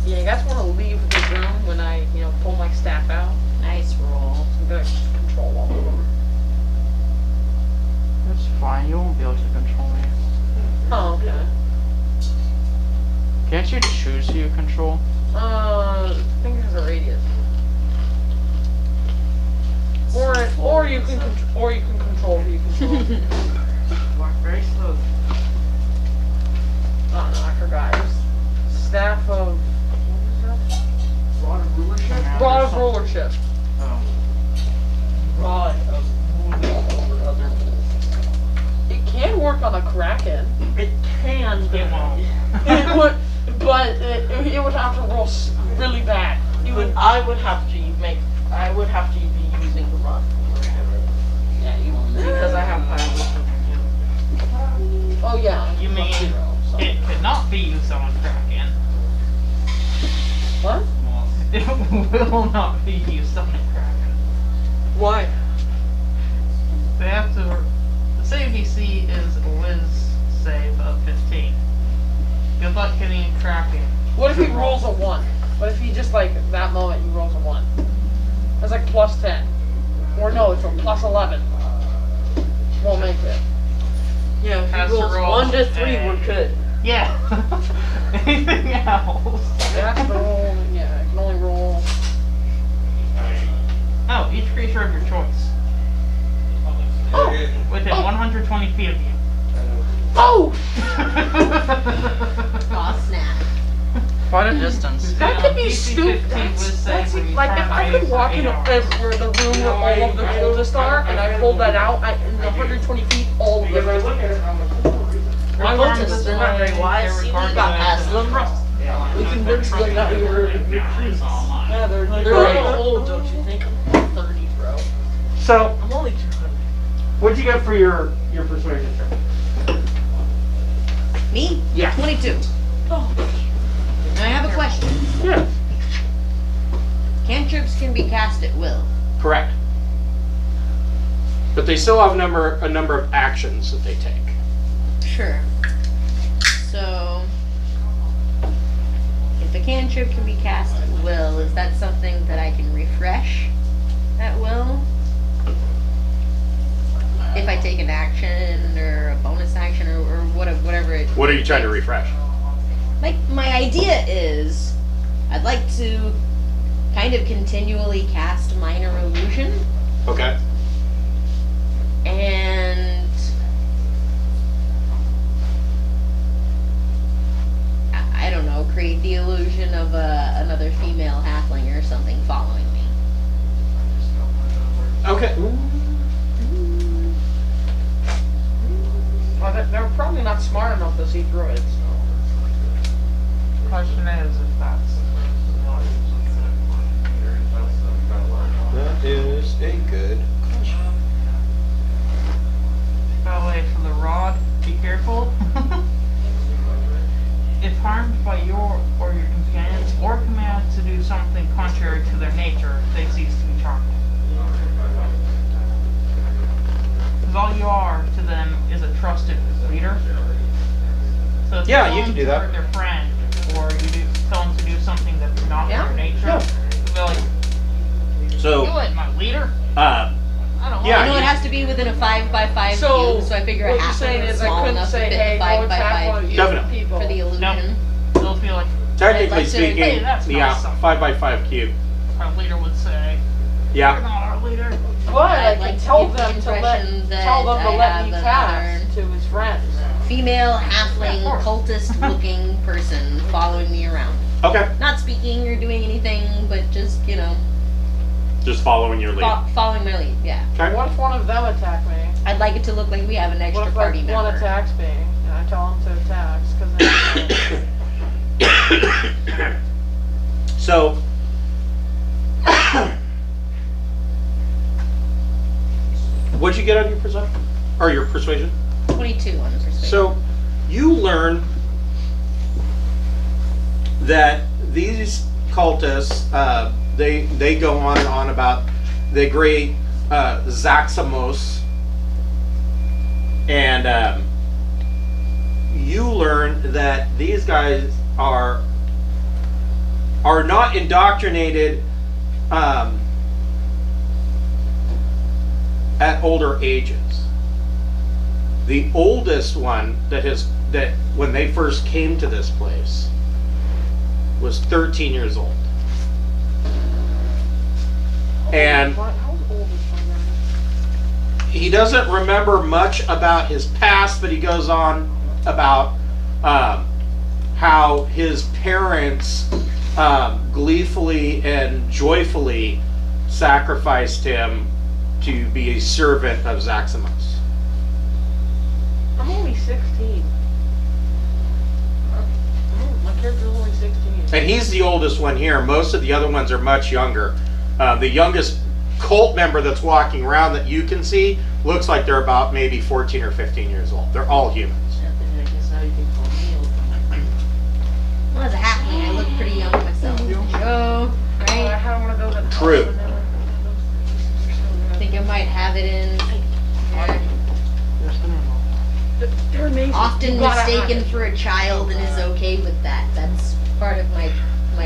Yeah, you guys want to leave the room when I, pull my staff out? Nice roll. I'm gonna control all of them. That's fine. You won't be able to control me. Oh, okay. Can't you choose who you control? I think it has a radius. Or you can control who you control. Walk very slowly. Oh no, I forgot. It was staff of what was that? Rod of rulership? Rod of rulership. Oh. Rod of ruling over other. It can work on a Kraken. It can, but it won't. It would, but it would have to roll really bad. I would have to be using the rod. Yeah, you won't. Because I have high wisdom. Oh yeah. You mean it could not be used on a Kraken? What? It will not be used on a Kraken. Why? They have to. The save DC is a whiz save of 15. Good luck getting a Kraken. What if he rolls a 1? What if he just that moment he rolls a 1? That's like plus 10. Or no, it's a plus 11. Won't make it. Yeah, if Has he to rolls roll 1 to 3, a- we're good. Yeah. Anything else? It has to roll, yeah, it can only roll. Oh, each creature of your choice. Oh! Within 120 feet of you. Oh! Aw, snap. Quite a distance. That could be DC stupid. 15 whiz save That's where you like if turn I face could walk for in 8 hours. where the room where all of the cultists are, and I pulled that out, in 120 feet, all of them. My cultists, they're not very wise. See, we got past them. We convinced them that we were recruits. Yeah, they're They're a little old, don't you think? I'm 30, bro. So, I'm only 200. what'd you get for your persuasion check? Me? Yeah. 22. Now I have a question. Yeah. Cantrips can be cast at will. Correct. But they still have a number of actions that they take. Sure. So, if a cantrip can be cast at will, is that something that I can refresh at will? If I take an action or a bonus action or whatever it. What are you trying to refresh? My idea is, I'd like to kind of continually cast minor illusion Okay. and I don't know, create the illusion of another female halfling or something following me. Okay. Well, they're probably not smart enough to see through it, so. Question is if that's. That is a good question. By the way, for the rod, be careful. If harmed by your or your companions or commanded to do something contrary to their nature, they cease to be charmed. Because all you are to them is a trusted leader. So if Yeah, you you tell can them do to that. hurt their friend, or you tell them to do something that's not in their nature, they'll be like, So, you ain't my leader. uh, I don't Yeah, I know you- it has to be within a 5x5 So, cube, so I figure a what you're half saying is is I small couldn't enough to say, fit hey, the go attack 5x5 one of these Definitely. people. for the illusion. They'll feel like technically I'd like to- speaking, Hey, that's yeah, not something. 5x5 cube. our leader would say, you're Yeah. not our leader. But I I'd can like to tell give the them to let impression that tell them to I let have me another- cast to his friends. Female, halfling, Yeah, of course. cultist-looking person following me around. Okay. Not speaking or doing anything, but just, Just following your lead. following my lead, yeah. Okay. What if one of them attack me? I'd like it to look like we have an What extra if party one member. attacks me and I tell them to attack? Because So, what'd you get on your perception? Or your persuasion? 22 on the persuasion. So, you learn that these cultists, they go on about the great Zaxamos, and you learn that these guys are not indoctrinated at older ages. The oldest one that when they first came to this place was 13 years old. And How old is my he doesn't remember much about his past, but he goes on about how his parents gleefully and joyfully sacrificed him to be a servant of Zaxamos. I'm only 16. My character's only 16. And he's the oldest one here. Most of the other ones are much younger. The youngest cult member that's walking around that you can see looks like they're about maybe 14 or 15 years old. They're all humans. Well, as a halfling, I look pretty young myself. Joe, I right? had one of those at True. I think I might have it in. They're amazing. Often You gotta have mistaken it. for a child and is okay with that. That's part of my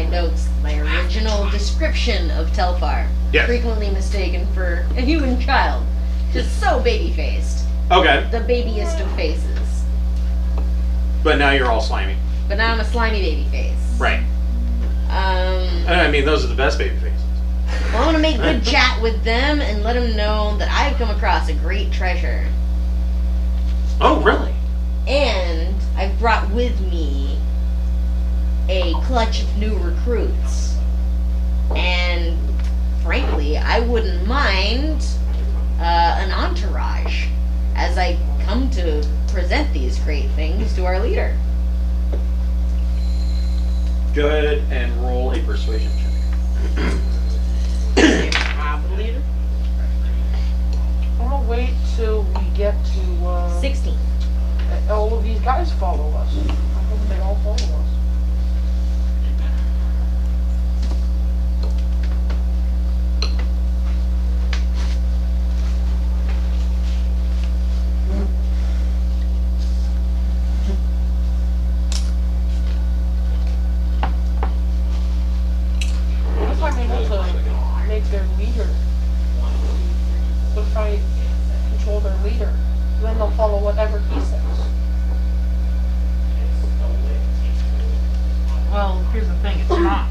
notes. My original description of Telfar. Yes. Frequently mistaken for a human child. Just so baby-faced. Okay, The babiest of faces. but now you're all slimy. But now I'm a slimy baby face. Right. I mean, those are the best baby faces. Well, I want to make good chat with them and let them know that I've come across a great treasure. Oh, really? And I've brought with me a clutch of new recruits. And frankly, I wouldn't mind an entourage as I come to present these great things to our leader. Go ahead and roll a persuasion check. I'm gonna wait till we get to 16. all of these guys follow us. I hope they all follow us. What if I'm able to make their leader? What if I control their leader? Then they'll follow whatever he says. Well, here's the thing, it's not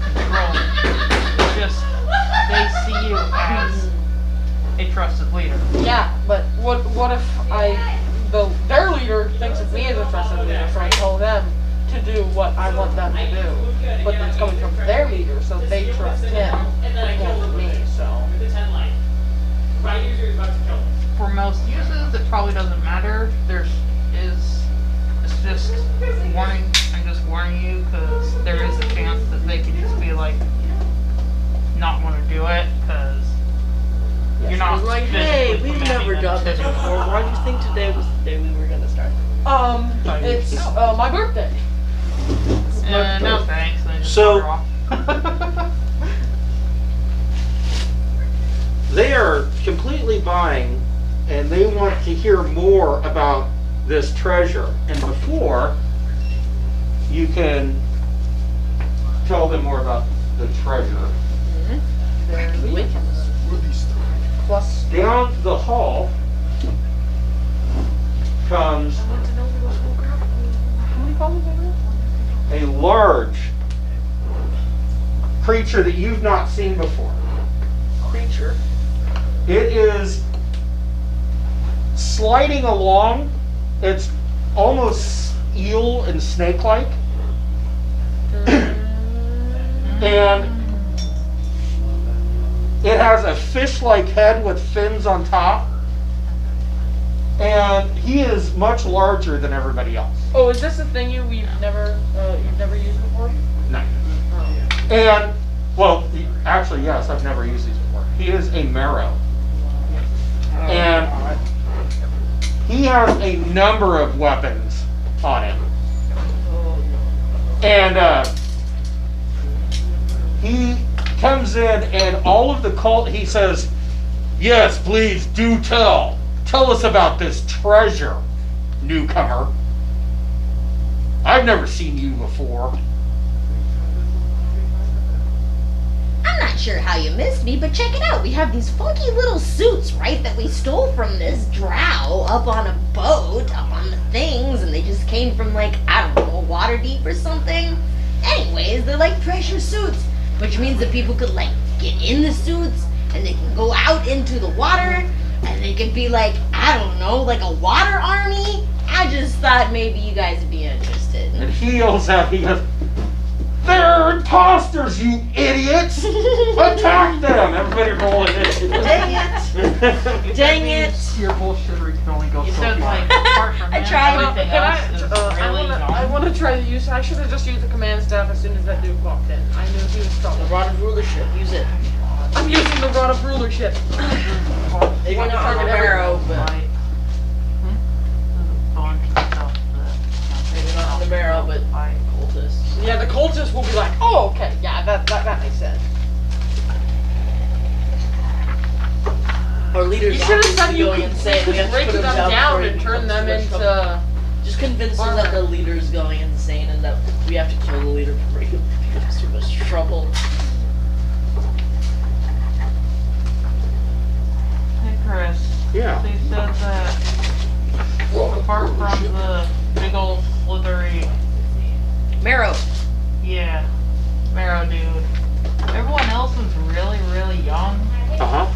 control. It's just they see you as a trusted leader. Yeah, but what if their leader thinks of me as a trusted leader, so I tell them to do what I want them to do. But it's coming from their leader, so they trust him more than me, so. For most uses, it probably doesn't matter. It's just warning. I'm just warning you because there is a chance that they could just be like, not want to do it because you're not. It's like, physically hey, we've commanding never them done to this do it. before. Why do you think today was the day we were gonna start? It's my birthday. No thanks. Then just So- wander off. They are completely buying, and they want to hear more about this treasure. And before you can tell them more about the treasure, Their leader. Plus, down the hall comes I want to know who will grab. How many followers are there? a large creature that you've not seen before. Creature. It is sliding along. It's almost eel and snake-like. And it has a fish-like head with fins on top. And he is much larger than everybody else. Oh, is this a thing you've never used before? No. Oh. And, well, actually, yes, I've never used these before. He is a marrow. And he has a number of weapons on him. And he comes in, and all of the cult, he says, "Yes, please do tell. Tell us about this treasure, newcomer. I've never seen you before." I'm not sure how you missed me, but check it out. We have these funky little suits, right, that we stole from this drow up on a boat, up on the things, and they just came from, like, I don't know, Waterdeep or something. Anyways, they're like pressure suits, which means that people could, like, get in the suits, and they can go out into the water, and they could be like, I don't know, like a water army. I just thought maybe you guys would be interested. And he yells out, he goes, "They're imposters, you idiots! Attack them!" Everybody roll initiative. Dang it! Dang it! Your bullshittery can only go You so said far. like apart from I him, tried. everything else is really I young. want to try to use. I should have just used the command staff as soon as that dude walked in. I knew he was The trouble. rod of rulership, use it. I'm using the rod of rulership. Maybe Wanna not on target the marrow, but Right. There's a bunch of stuff that maybe not on the marrow, but I cultists. Yeah, the cultists will be like, oh, okay, yeah, that makes sense. Our leaders You should have said obviously you going could insane. We have to break put them them down before and he turn them becomes too much trouble. into. Just convince them that the leader's going insane and that we have to kill the leader before he becomes too much trouble. Hey Chris. Yeah. They said that apart from the big old slithery, Marrow. yeah, marrow dude, everyone else is really, really young. Uh-huh.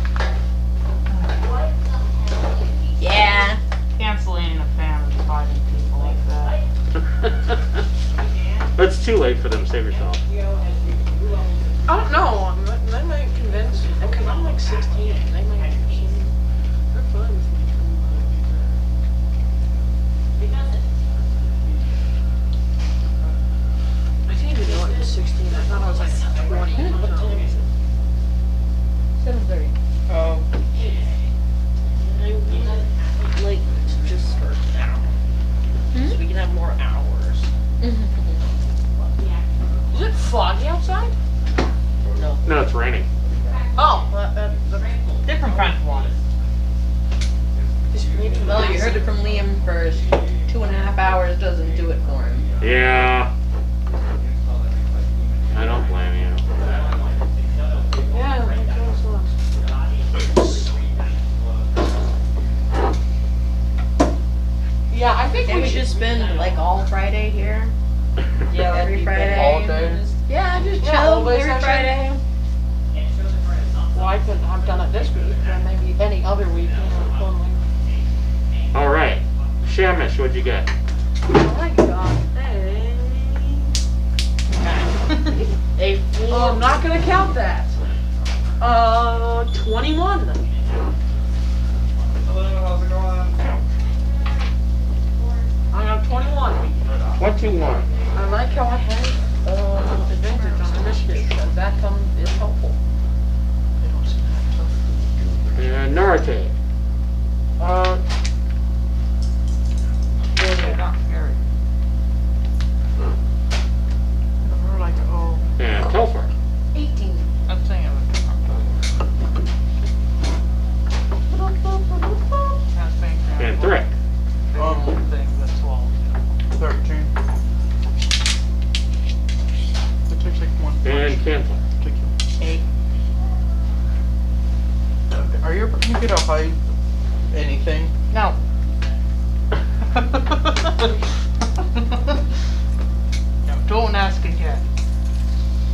Yeah. Cancel ain't a fan of fighting people like that. It's too late for them. Save yourself. I don't know. They might convince. Because I'm like 16. They might. They're fun. I didn't even know it was 16. I thought I was like 20. 7:30. Oh. I would like to just start now. So we can have more hours. Is it foggy outside? No. No, it's raining. Oh, Different kind of water. Well, you heard it from Liam first. 2.5 hours doesn't do it for him. Yeah. I don't blame you. yeah. Yeah, I think Can we we should just spend like all Friday here? Yeah, Every Friday. All day. Yeah, just Yeah, chill all day every session. Friday. Well, I couldn't have done it this week, but maybe any other week. Totally. All right. Shamish, what'd you get? I got A full. Oh, I'm not gonna count that. 21. Hello, how's it going? I got 21. 21. I like how I have advantage on initiative, because that is helpful. And Narate. Not scary. We're like, oh, And Telfar. 18. I'm saying it was And Thrick. Thing that's 12. 13. It takes like one And Cantor. to kill. 8. Okay. Are you ever gonna get a hide anything? No. No, don't ask again.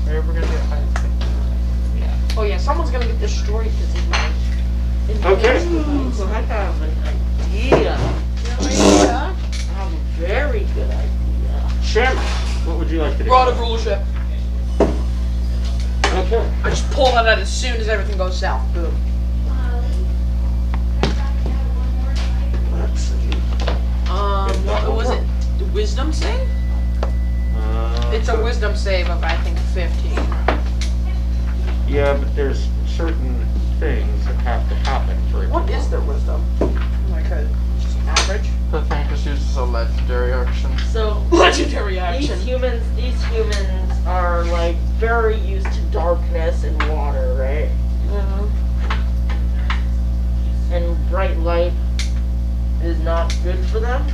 Are you ever gonna get a hide anything? Yeah. Oh yeah, someone's gonna get destroyed because he's mine. Okay. So I have an idea. Yeah. I have a very good idea. Shamish, what would you like to do? Rod of rulership. Okay. I just pull that out as soon as everything goes south. Boom. Let's see. What was it? The wisdom save? It's a wisdom save of I think 15. Yeah, but there's certain things that have to happen for it. What is their wisdom? Like a just average? The thing is is a legendary action. So Legendary action. These humans are like very used to darkness and water, right? And bright light is not good for them.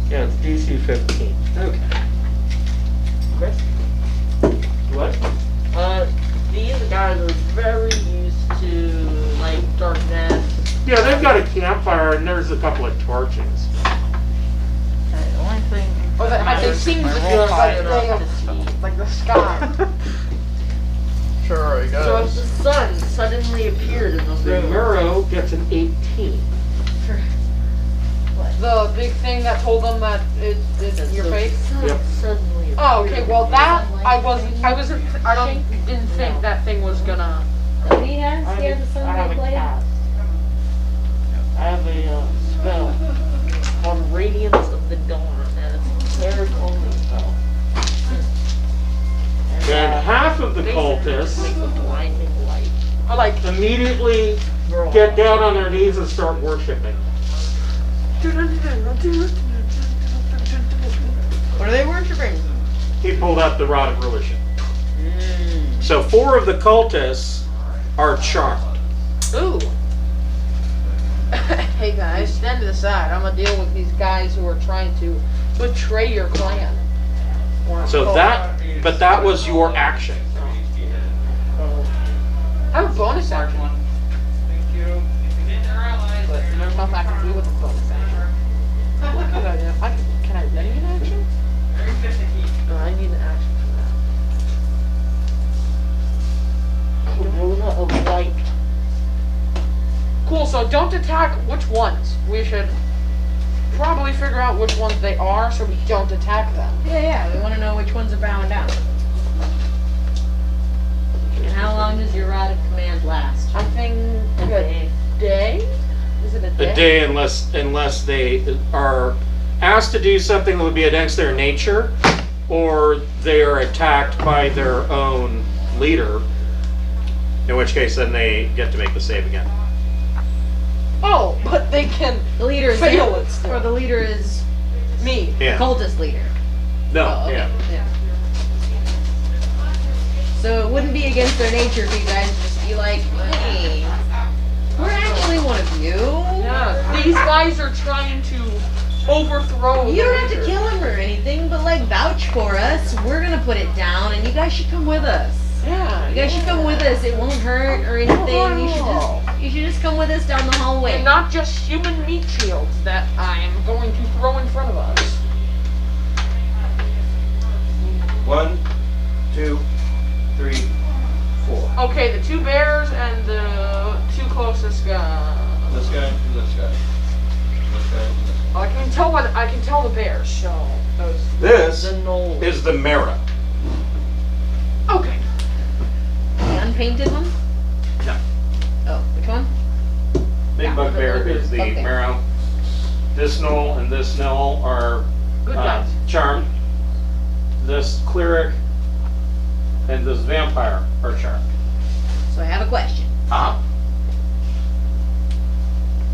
Yeah, it's DC 15. Okay. Chris? What? These guys are very used to like darkness. Yeah, they've got a campfire and there's a couple of torches. Okay, the only thing. Or that have they seen the roll high like they enough have, to see. like the sky. Sure, I So if guess. the sun suddenly appeared in the The room, Muro gets an 18. The big thing that told them that it's in your the face. sun Yep. suddenly appeared. Oh, okay. Well, that I didn't think that thing was gonna. What do you have? He has a I have sunlight a blade? cast. I have a spell called Radiance of the Dawn, and it's a cleric only spell. And half of the basically cultists makes a blinding light. I like. immediately for all. get down on their knees and start worshiping. What are they worshiping? He pulled out the Rod of Rulership. So 4 of the cultists are charmed. Ooh. Hey guys, stand to the side. I'm gonna deal with these guys who are trying to betray your clan. So but that was your action. I have a bonus action. Thank you. But there's nothing I can do with the bonus action. Good idea. Can I ready an action? No, I need an action for that. Corona of light. Cool, so don't attack which ones. We should probably figure out which ones they are so we don't attack them. Yeah, we want to know which ones are bowing down. And how long does your rod of command last? I think a day? Is it a day? A day unless they are asked to do something that would be against their nature, or they are attacked by their own leader, in which case then they get to make the save again. Oh, but they can The leader is fail you, it still. or the leader is Me. Yeah. cultist leader. No, Oh, okay. yeah. So it wouldn't be against their nature for you guys to just be like, hey, we're actually one of you. Yeah, these guys are trying to overthrow You the don't have to leader. kill him or anything, but like vouch for us. We're gonna put it down, and you guys should come with us. Yeah. You guys should come with us. It won't hurt or anything. You should just come with us down the hallway. And not just human meat shields that I am going to throw in front of us. 1, 2, 3, 4. Okay, the 2 bears and the 2 closest guys. This guy, this guy. This guy, this guy. I can tell the bears. So those. This The knoll. is the Mara. Okay. The unpainted one? No. Oh, which one? Big Yeah, Bugbear is the okay. Marrow. This Knoll and this Knoll are Good guys. charmed. This Cleric and this Vampire are charmed. So I have a question. Uh-huh.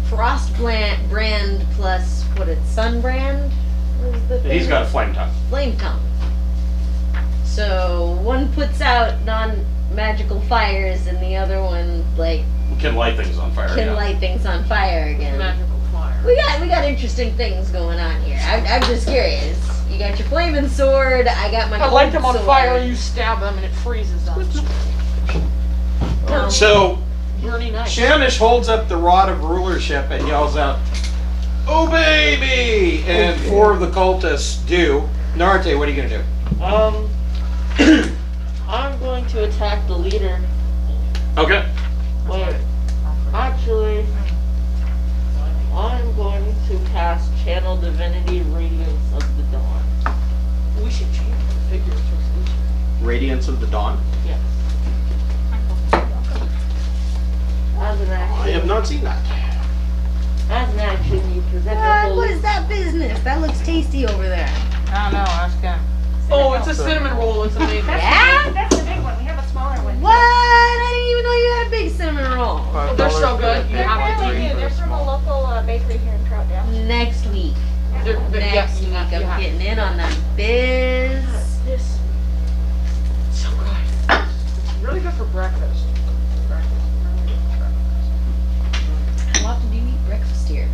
Frost brand plus what it's sun brand? What is the thing? He's got a Flame Tongue. Flame tongue. So one puts out non-magical fires, and the other one like Can light things on fire. can yeah. light things on fire again. Magical fire. We got interesting things going on here. I'm just curious. You got your flaming sword. I got my. I light them on sword. fire and you stab them and it freezes them. So Burning nice. Shamish holds up the Rod of Rulership and yells out, "Obey me!" And 4 of the cultists do. Narate, what are you gonna do? I'm going to attack the leader. Okay. Wait, actually, I'm going to cast Channel Divinity Radiance of the Dawn. We should change the figure to Radiance of the Dawn. Yes. As an action, I have not seen that. as an action, you present the What holy. is that business? That looks tasty over there. I don't know, ask him. Oh, it's a cinnamon roll. It's amazing. Yeah? That's the big one. We have a smaller one. What? I didn't even know you had a big cinnamon roll. They're so good. You They're have fairly to new. They're from a local bakery here in Troutdale. Next week. Next week, I'm getting in on that biz. This. So good. It's really good for breakfast. How often do you eat breakfast here?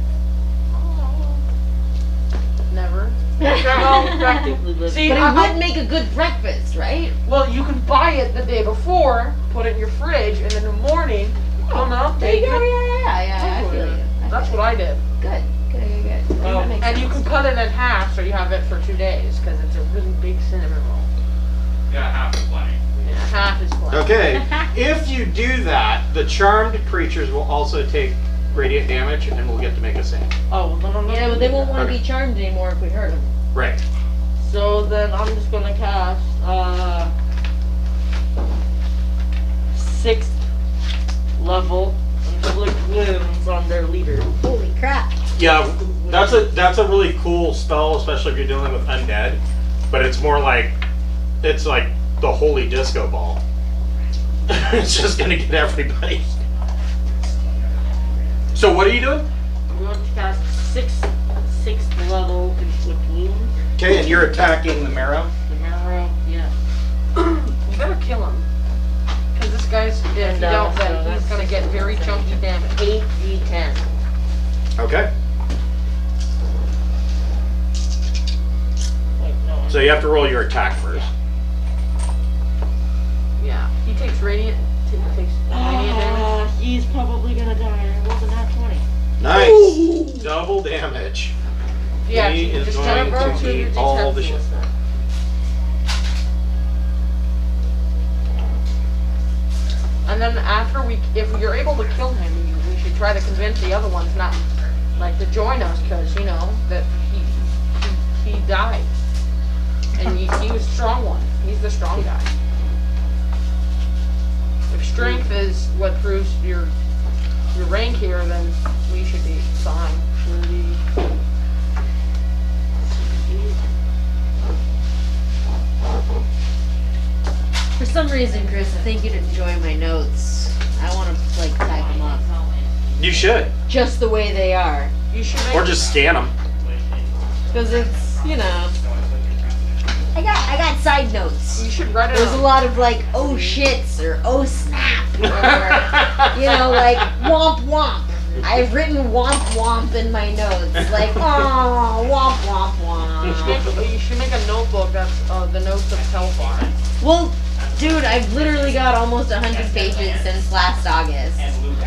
Never. Well, practically live. See, But it would make a good breakfast, right? well, you can buy it the day before, put it in your fridge, and in the morning, you come out, There you take go. it. Yeah. I feel you. That's what I did. Good. That makes And you sense. can cut it in half so you have it for 2 days, because it's a really big cinnamon roll. Yeah, half is plenty. Yeah, half is plenty. Okay, if you do that, the charmed creatures will also take radiant damage, and we'll get to make a save. Oh, well, then I'm not Yeah, but gonna they do won't that. want to be charmed anymore if we hurt them. Right. So then I'm just gonna cast 6th level Inflict Wounds on their leader. Holy crap. Yeah, that's a really cool spell, especially if you're dealing with undead. But it's more like it's like the holy disco ball. It's just gonna get everybody. So what are you doing? I'm going to cast 6th level Inflict Wounds. Okay, and you're attacking the marrow. The marrow, yeah. You better kill him. Because this guy's, if you don't, then he's gonna get very chunky damage. 8d10. Okay. Wait, no. So you have to roll your attack first. Yeah. He takes radiant. Takes radiant damage. He's probably gonna die. I rolled a nat 20. Nice. Double damage. Yeah, He is just going burn to through your eat all the D10 shit. then. And then after if you're able to kill him, we should try to convince the other ones not, like, to join us, because, you know, that he died. And he was the strong one. He's the strong guy. If strength is what proves your rank here, then we should be fine. For some reason, Chris, I think you'd enjoy my notes. I want to, like, type them up. You should. Just the way they are. You should make Or just scan them. Because it's, you know. I got side notes. You should write it There's a on. lot of, like, oh shits, or oh snap, or, you know, like, womp womp. I've written womp womp in my notes. Like, oh, womp womp womp. You should make a notebook that's the notes of Telfar. Well, dude, I've literally got almost 100 pages since last August.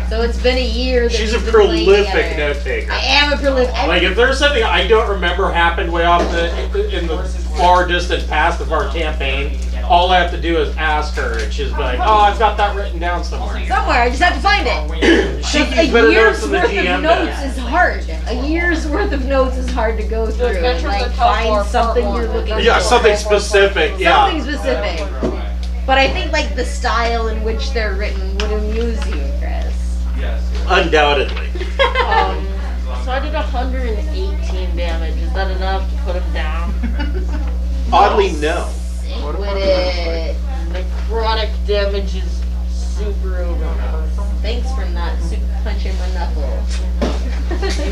So it's been a year that She's a we've been playing prolific together. note taker. I am a prolific. Like if there's something I don't remember happened way off in the far distant past of our campaign, all I have to do is ask her, and she's like, "Oh, I've got that written down somewhere." Somewhere, I just have to find it. She A keeps better year's notes than the worth GM of notes does. is hard. A year's worth of notes is hard to go through and Adventures like of find Telfar, something part you're one. looking for. Yeah, something specific. Yeah. Something specific. But I think like the style in which they're written would amuse you, Chris. Undoubtedly. So I did 118 damage. Is that enough to put him down? Oddly, no. Would it? Necrotic damage is super over. Thanks for not super punching my knuckle. You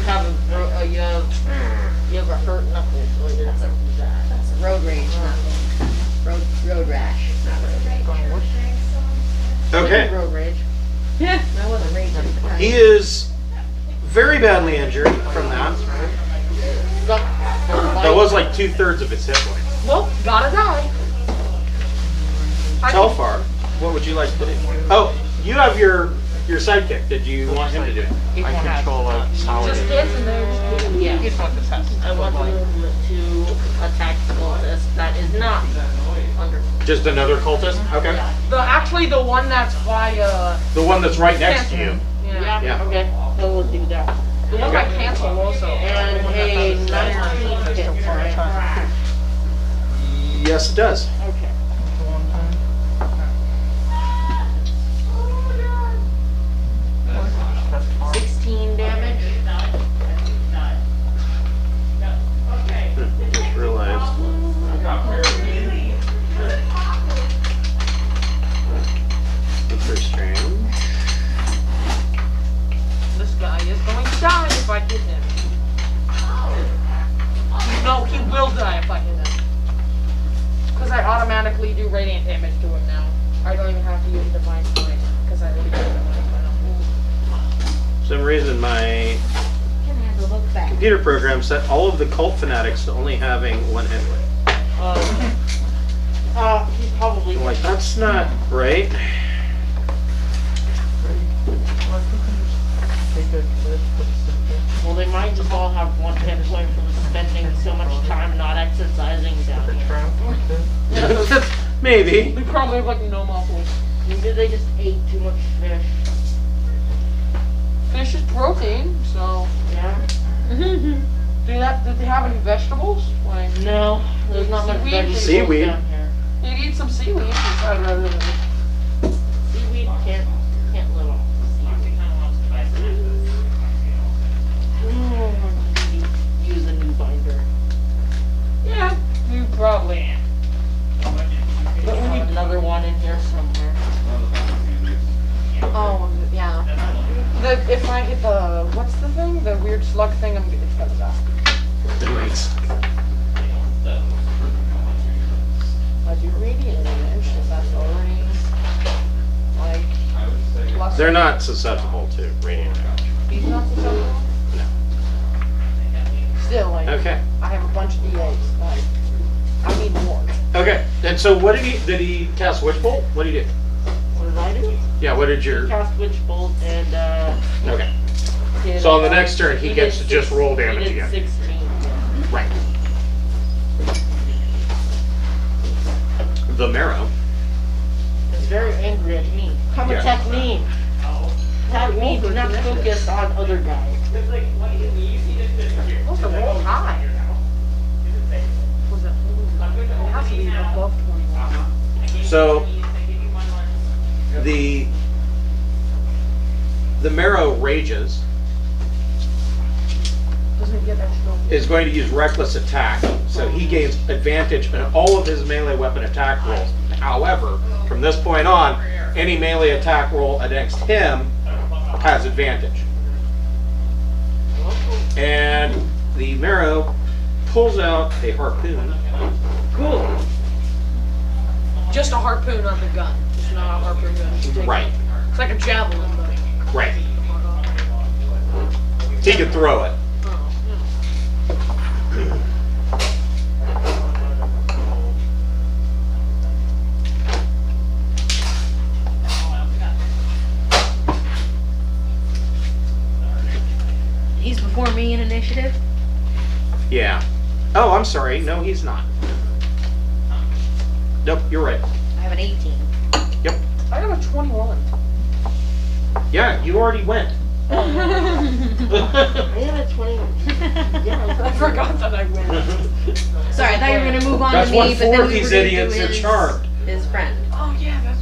have a hurt knuckle. So you're That's a road rage knuckle. Road rash, not road rage. Okay. Road rage. Yeah. I wasn't raging at the time. He is very badly injured from that. That was like 2/3 of his hit points. Well, gotta die. Telfar, what would you like to do? Oh, you have your sidekick. Did you want him to do it? He won't I have control a to. tower. Just dancing there. Just kidding. Yeah. He's what this has to I want look like. him to attack the cultist that is not under. Just another cultist? Okay. Actually the one that's by The one that's right next to you. Yeah. Yeah. Okay. So we'll do that. The one by cancel also. And a 19 hit, right? Yes, it does. Okay. 16 damage. Just realized. That's very strange. This guy is going to die if I hit him. computer program set all of the cult fanatics to only having one hit point. He's probably. I'm like, that's not right. Well, they might just all have one hit point from spending so much time not exercising down here. Maybe. They probably have like no muscles. Maybe they just ate too much fish. Fish is protein, so Yeah. did they have any vegetables? Like No, there's not much Seaweed? vegetables Seaweed. down here. you eat some seaweed instead rather than Seaweed can't live off seaweed. Use a new binder. yeah, you probably. But we need another one in here somewhere. Oh yeah. If I hit the what's the thing? The weird slug thing. It's gonna die. Thanks. I do radiant damage. If that's already like plus. They're not susceptible to radiant damage. He's not susceptible. No. Still, like Okay. I have a bunch of D8s. Like I need more. Okay. And so what did he cast Witch Bolt? What did he do? What did I do? Yeah, what did your... Cast Witch Bolt and Okay. did, So on the next turn, he gets did to just roll he damage did again. 16. Yeah. Right. The Marrow. He's very angry at me. Come Yeah. attack me. Attack me. Do not focus on other guys. What's the roll high? Was it? It has to be above 21. So the Marrow rages, Doesn't it get extra? is going to use Reckless Attack, so he gains advantage in all of his melee weapon attack rolls. However, from this point on, any melee attack roll against him has advantage. And the Marrow pulls out a harpoon. Cool. Just a harpoon on the gun. It's not a harpoon gun. You take Right. it. It's like a javelin, but. Right. He can throw it. Oh, He's before me in initiative. Yeah. Oh, I'm sorry. No, he's not. Nope, you're right. I have an 18. Yep. I have a 21. Yeah, you already went. I have a 20. I forgot that I went. Sorry, I thought you were gonna move on That's to me, what but then four we these were gonna do idiots are his, charmed. his friend. Oh yeah, that's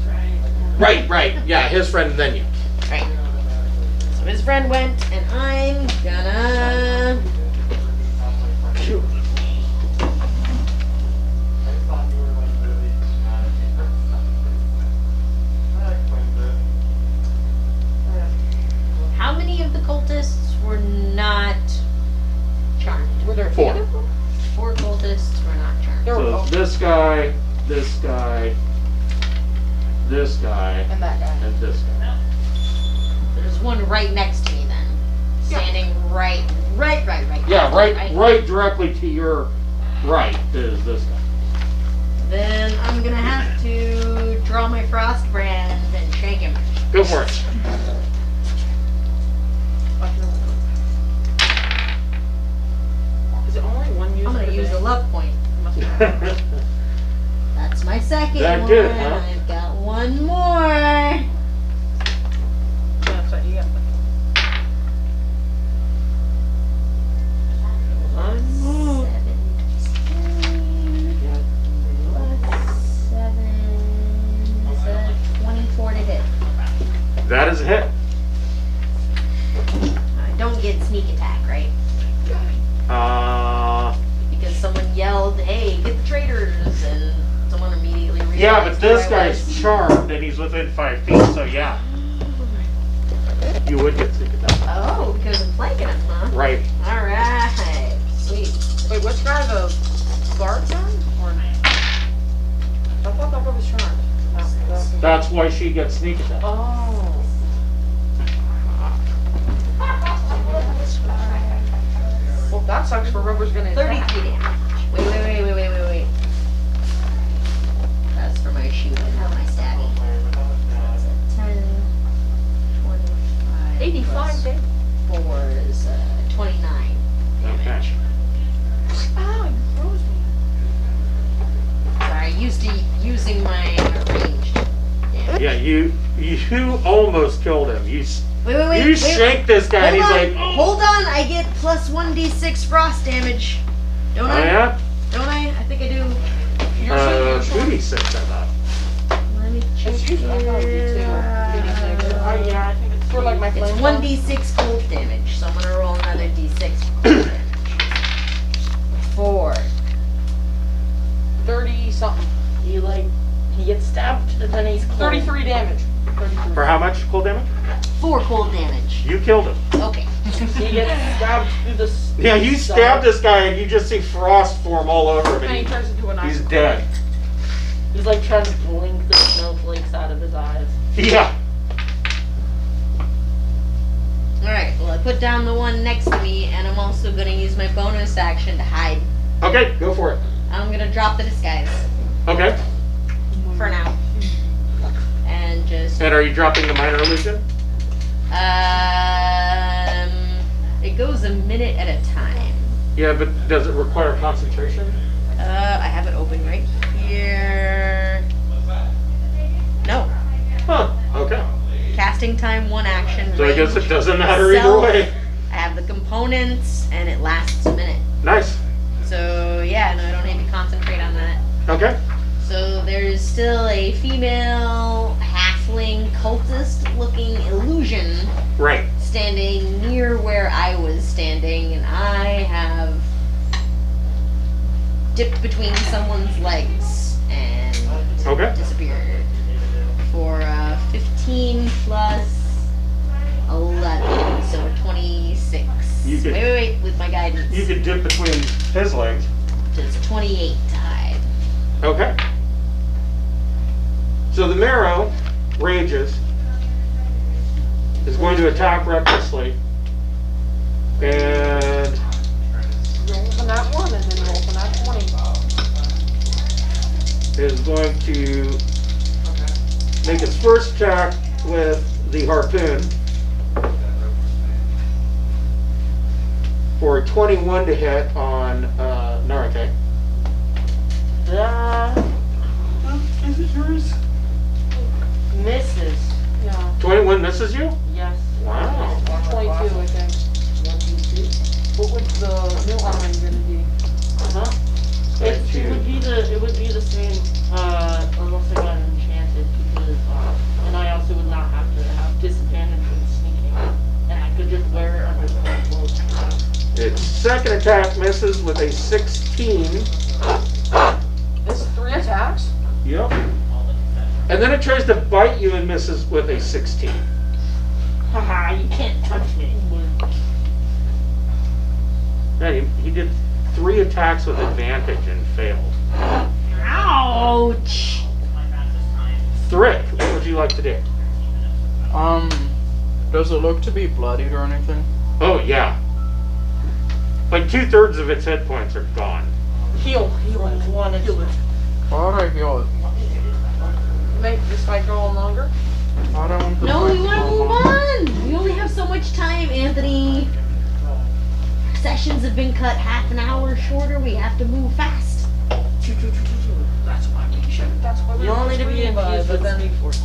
right. Right. Yeah, his friend and then you. Right. So his friend went, and I'm gonna. How many of the cultists were not charmed? Were there Four. 8 of them? 4 cultists were not charmed. There were this guy, this guy, this guy, and that guy. and this guy. There's one right next to me then. Standing right. Yeah, right directly to your right is this guy. Then I'm gonna have to draw my frost brand and shake him. Go for it. Is it only one user? I'm gonna use a luck point. That's my second That one. good, huh? I've got one more. That's right, you got the. That is a hit. I don't get sneak attack, right? Because someone yelled, "Hey, get the traitors!" and someone immediately realized Yeah, but this who I guy's was. charmed and he's within 5 feet, so yeah. You would get sneak attack. Oh, because I'm flanking him, huh? Right. All right, sweet. Wait, which guy? The guard guy? Or I thought that was charmed. That's why she gets sneak attack. Oh. That sucks for whoever's gonna attack. 33 damage. Wait. That's for my shoot, not my stabby. That's 10, 25. 85 plus damage. 4 is 29 damage. Ow, you froze me. Sorry, using my ranged damage. Yeah, you almost killed him. You Wait. shake this guy and he's like, oh. Hold on, I get plus 1d6 frost damage. Don't Oh I? yeah? Don't I? I think I do. 2d6 I thought. Let me check It's usually, I thought it'd be 2. Yeah, I think it's for like my It's flame. 1d6 cold damage, so I'm gonna roll another d6 cold damage. 4. 30 something. He gets stabbed and then he's cold. 33 damage. 33. For how much cold damage? 4 cold damage. You killed him. Okay. He gets stabbed through the Yeah, you stabbed this guy and you just see frost form all over him. And he And turns into an he's ice. dead. He's like trying to blink the snowflakes out of his eyes. Yeah. Alright, well I put down the one next to me, and I'm also gonna use my bonus action to hide. Okay, go for it. I'm gonna drop the disguise Okay. for now. And just And are you dropping the minor illusion? it goes a minute at a time. Yeah, but does it require concentration? I have it open right here. No. Huh. Okay. Casting time, 1 action. So I guess range, it doesn't matter either self. way. I have the components, and it lasts a minute. Nice. So yeah, no, I don't need to concentrate on that. Okay. So there's still a female halfling cultist-looking illusion Right. standing near where I was standing, and I have dipped between someone's legs and Okay. disappeared for 15 plus 11, so 26. You could- Wait, with my guidance. You could dip between his legs. It's 28 to hide. Okay. So the marrow rages, is going to attack recklessly, and Roll for that 1 and then roll for that 20. is going to make its first attack with the harpoon for a 21 to hit on Narake. Is it yours? Misses. Yeah. 21 misses you? Yes. Wow. 22, I think. What would the new armor gonna be? Uh-huh. It would be the same, unless I got enchanted, because, and I also would not have to have disadvantage when sneaking, and I could just wear it under my clothes. Its second attack misses with a 16. It's 3 attacks? Yep. And then it tries to bite you and misses with a 16. Haha, you can't touch me. Yeah, he did 3 attacks with advantage and failed. Ouch! Thrick, what would you like to do? Does it look to be bloodied or anything? Oh, yeah. Like 2/3 of its hit points are gone. Heal one and heal it. Why would I heal it? Make this fight go on longer? I don't want the No, fight we to want to go move long. on! We only have so much time, Anthony. Sessions have been cut half an hour shorter. We have to move fast. That's why we should. That's why we You were only to be screaming, infused but with then Speed Force.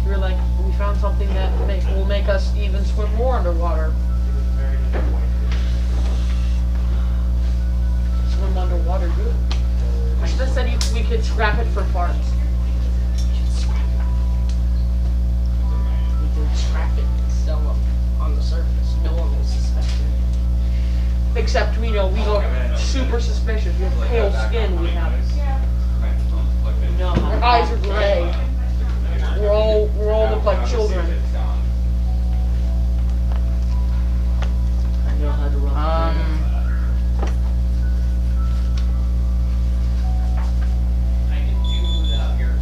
we were like, we found something that will make us even swim more underwater. Swim underwater good. I should have said we could scrap it for parts. We can scrap it and sell them on the surface. No one will suspect it. Except we know we look super suspicious. We have pale skin. We have You know our how eyes are gray. We all look like children. I know how to run.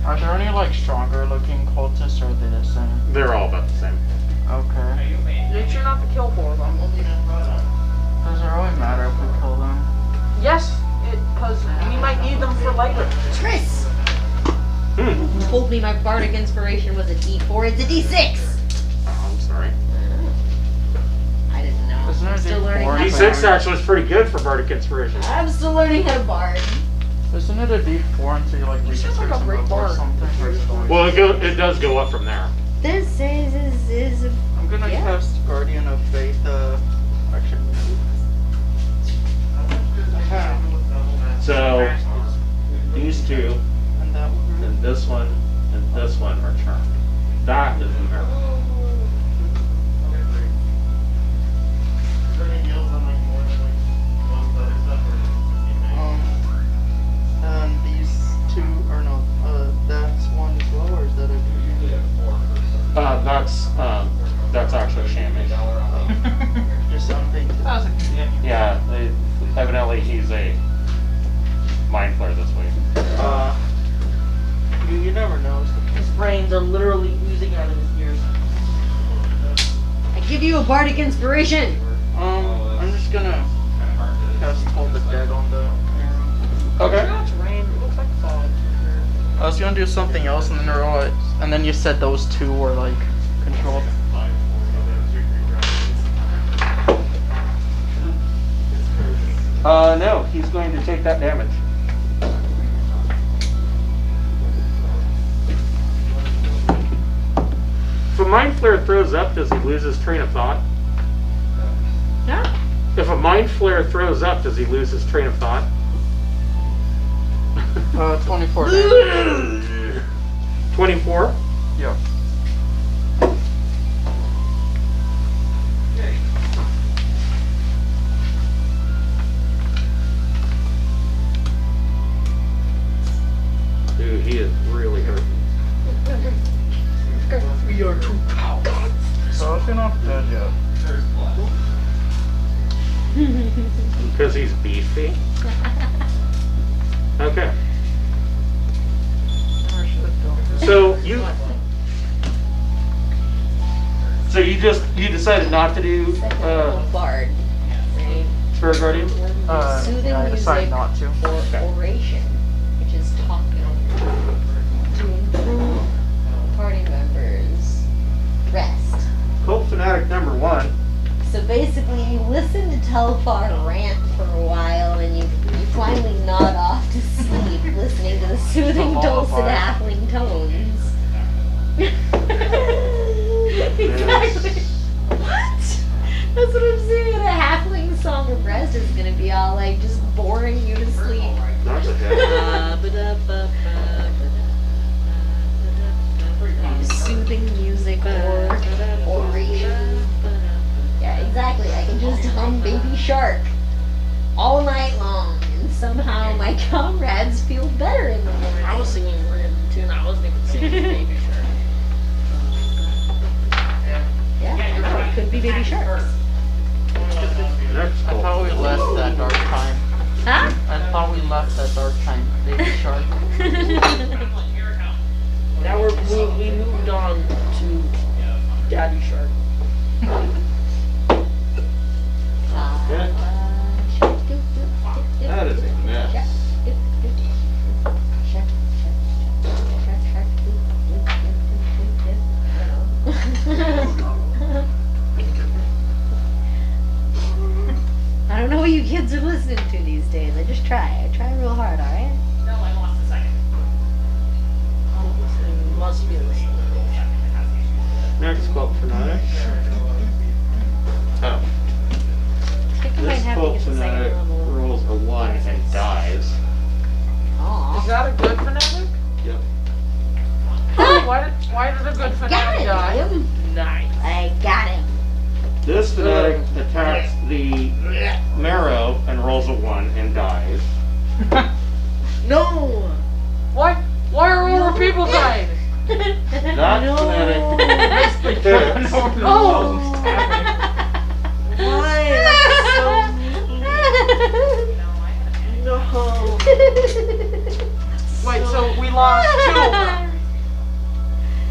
Are there any like stronger looking cultists or are they the same? They're all about the same. Okay. Make sure not to kill 4 of them. Does it really matter if told me my bardic inspiration was a D4. It's a D6. Oh, I'm sorry. I didn't know. Isn't I'm it still learning how to D6 bard. actually is pretty good for bardic inspiration. I'm still learning how to bard. Isn't it a D4 until you like reach a sounds like a certain great level or bard. something? Or is it always- Well, it does go up from there. This is I'm gonna yeah. cast Guardian of Faith. Actually, So these two, and that one. and this one are charmed. That is the mirror. And these two are not. That's one as well, or is that a? That's actually shamming. Just something. That was a good Yeah, evidently he's a mind flayer this week. You never know. His brains are literally oozing out of his ears. I give you a bardic inspiration. I'm just gonna cast Toll the Dead on the arrow. Okay. It's rain. It looks like fog. I was gonna do something else, and then I realized, and then you said those two were like controlled. No, he's going to take that damage. If a mind flare throws up, does he lose his train of thought? Huh? If a mind flare throws up, does he lose his train of thought? 24 damage. 24? Yeah. Dude, he is really hurting. We are two cowards. So if you're not dead yet. Because he's beefy? Okay. I should have done this. So you decided not to do Bard. Right? Spirit Guardian? Soothing Yeah, I decided music not to. or oration, which is talking to improve party members' rest. Cult Fanatic number 1. So basically, you listen to Telfar rant for a while, and you finally nod off to sleep, listening to the soothing, dulcet, halfling tones. Exactly. What? That's what I'm saying. A halfling song of rest is gonna be all like just boring you to sleep. Not the head. Soothing music or oration. Yeah, exactly. I can just hum Baby Shark all night long, and somehow my comrades feel better in the morning. I was singing a random tune. I wasn't even singing Baby Shark. Yeah, I know. It could be Baby Shark. Next I cult. thought we left that dark time. Huh? I thought we left that dark time. Baby Shark. Now we moved on to Daddy Shark. That is a mess. I don't know what you kids are listening to these days. I just try. I try real hard, alright? No, I lost a second. Must be listening. Next Cult Fanatic. Oh. I think I might This have to Cult get the second Fanatic level. rolls a 1 and dies. Is Aw. that a good fanatic? Yep. Why did a good Got fanatic die? him! Nice. I got him. This Fanatic attacks the marrow and rolls a 1 and dies. No. Why are all the people dying? That No. Fanatic hits. Oh! Why? No. Wait, so we lost two of them.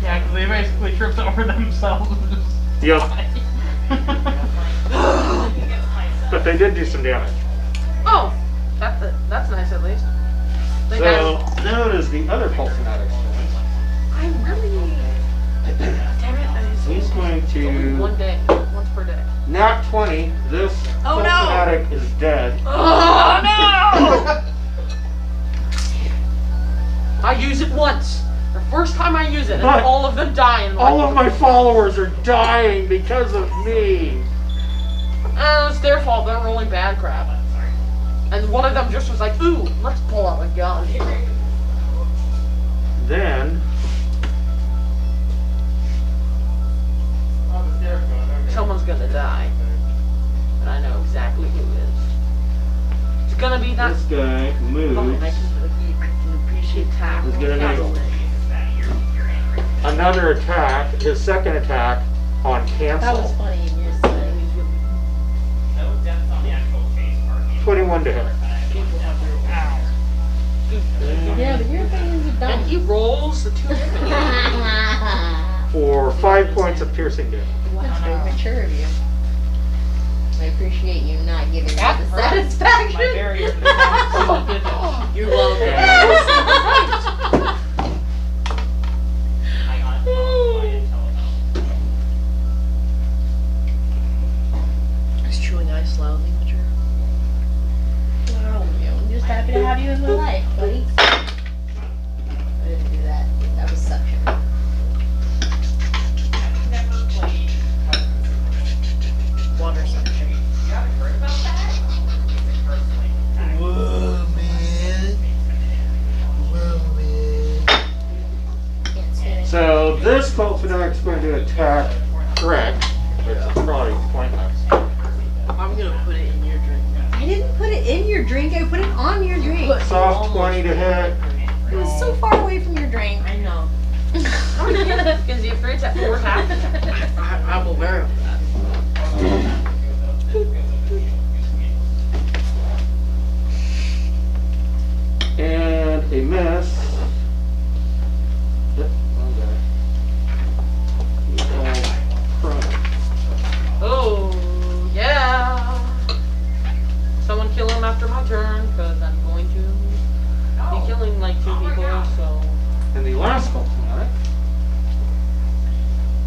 Yeah, because they basically tripped over themselves and just Yep. died. But they did do some damage. Oh, that's nice at least. They So, note as the other Cult Fanatics Damn it! He's going to One day, once per day. nat 20. This Oh, cult no. fanatic is dead. Oh no! I use it once. The first time I use it, and But all of them die. And All of my followers are dying because of me. It's their fault. They're rolling bad crap. And one of them just was like, "Ooh, let's pull out a gun." Then Someone's gonna die, and I know exactly who it is. It's gonna be that. this guy moves. Attack. He's gonna make another attack. His second attack on cancel. That was funny in your side. No depth on the actual chase part. 21 to hit. Yeah, but your things are And he dumb. rolls the 2 damage. For 5 points of piercing damage. That's very mature of you. I appreciate you not giving me That the hurt. satisfaction. My barrier defense single digits. You're welcome. I got my intel about. Is chewing ice loudly mature? Wow, I'm just happy to have you in my life, buddy. I didn't do that. That was suction. Never played Water suction. You haven't heard about that? Personally. Can't stand it. So this cult fanatic's going to attack Greg. It's probably pointless. I'm gonna put it in your drink. I didn't put it in your drink. I put it on your drink. Soft 20 to hit. It was so far away from your drink. I know. Because the afraid's at 4 half. I'm aware of that. And a miss. Yep, okay. He's all prone. Oh, yeah. Someone kill him after my turn, because I'm going to be killing like 2 people, so. And the last cult fanatic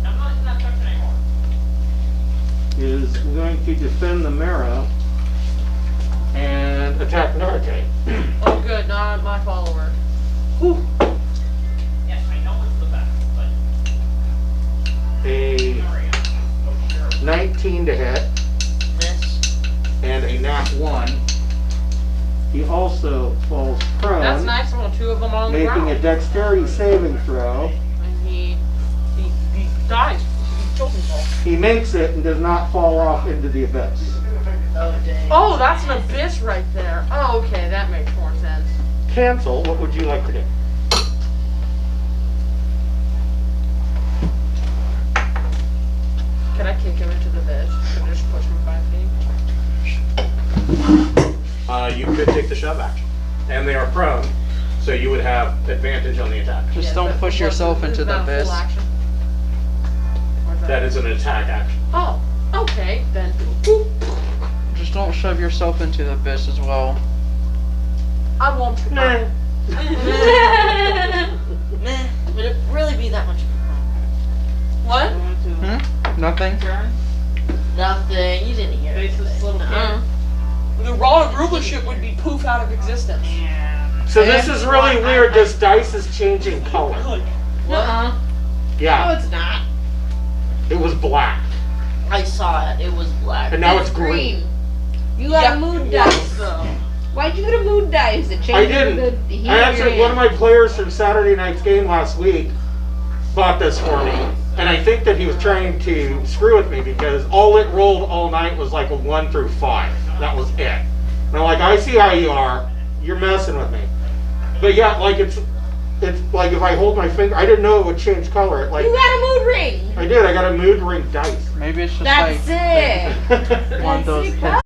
I'm not in that section anymore. is going to defend the marrow and attack Narate. Oh, good, not my follower. Whew. Yes, I know it's the best, but A sorry, I'm so sure. 19 to hit Miss. and a nat 1. He also falls prone, That's nice, I want 2 of them on the making ground. a dexterity saving throw. And he dies. He kills himself. He makes it and does not fall off into the abyss. Oh, that's an abyss right there. Oh, okay, that makes more sense. Cancel, what would you like to do? Can I kick him into the abyss? Can I just push him 5 feet? You could take the shove action. And they are prone, so you would have advantage on the attack. Just Yeah, don't that's- push yourself is into the that a full abyss. action? Or is That is an attack action. Oh, okay, then. Boop. Just don't shove yourself into the abyss as well. I won't. Nah. Meh. Would it really be that much? What? Nothing? Turn. Nothing. You didn't hear Face this little kid. The raw rulership would be poof out of existence. And So this is really weird, this dice is changing color. No, Yeah, it's not. it was black, I saw it. It was black. and now it's green. You got a mood dice. So. Why'd you get a mood dice? It I changes didn't. the heat I of your actually, one of hand. my players from Saturday night's game last week bought this for me, and I think that he was trying to screw with me because all it rolled all night was like a 1 through 5. That was it. And I'm like, I see how you are. You're messing with me. But yeah, like it's like if I hold my finger, I didn't know it would change color. It like You got a mood ring. I did. I got a mood ring dice. Maybe it's just That's like it. one of those That's kids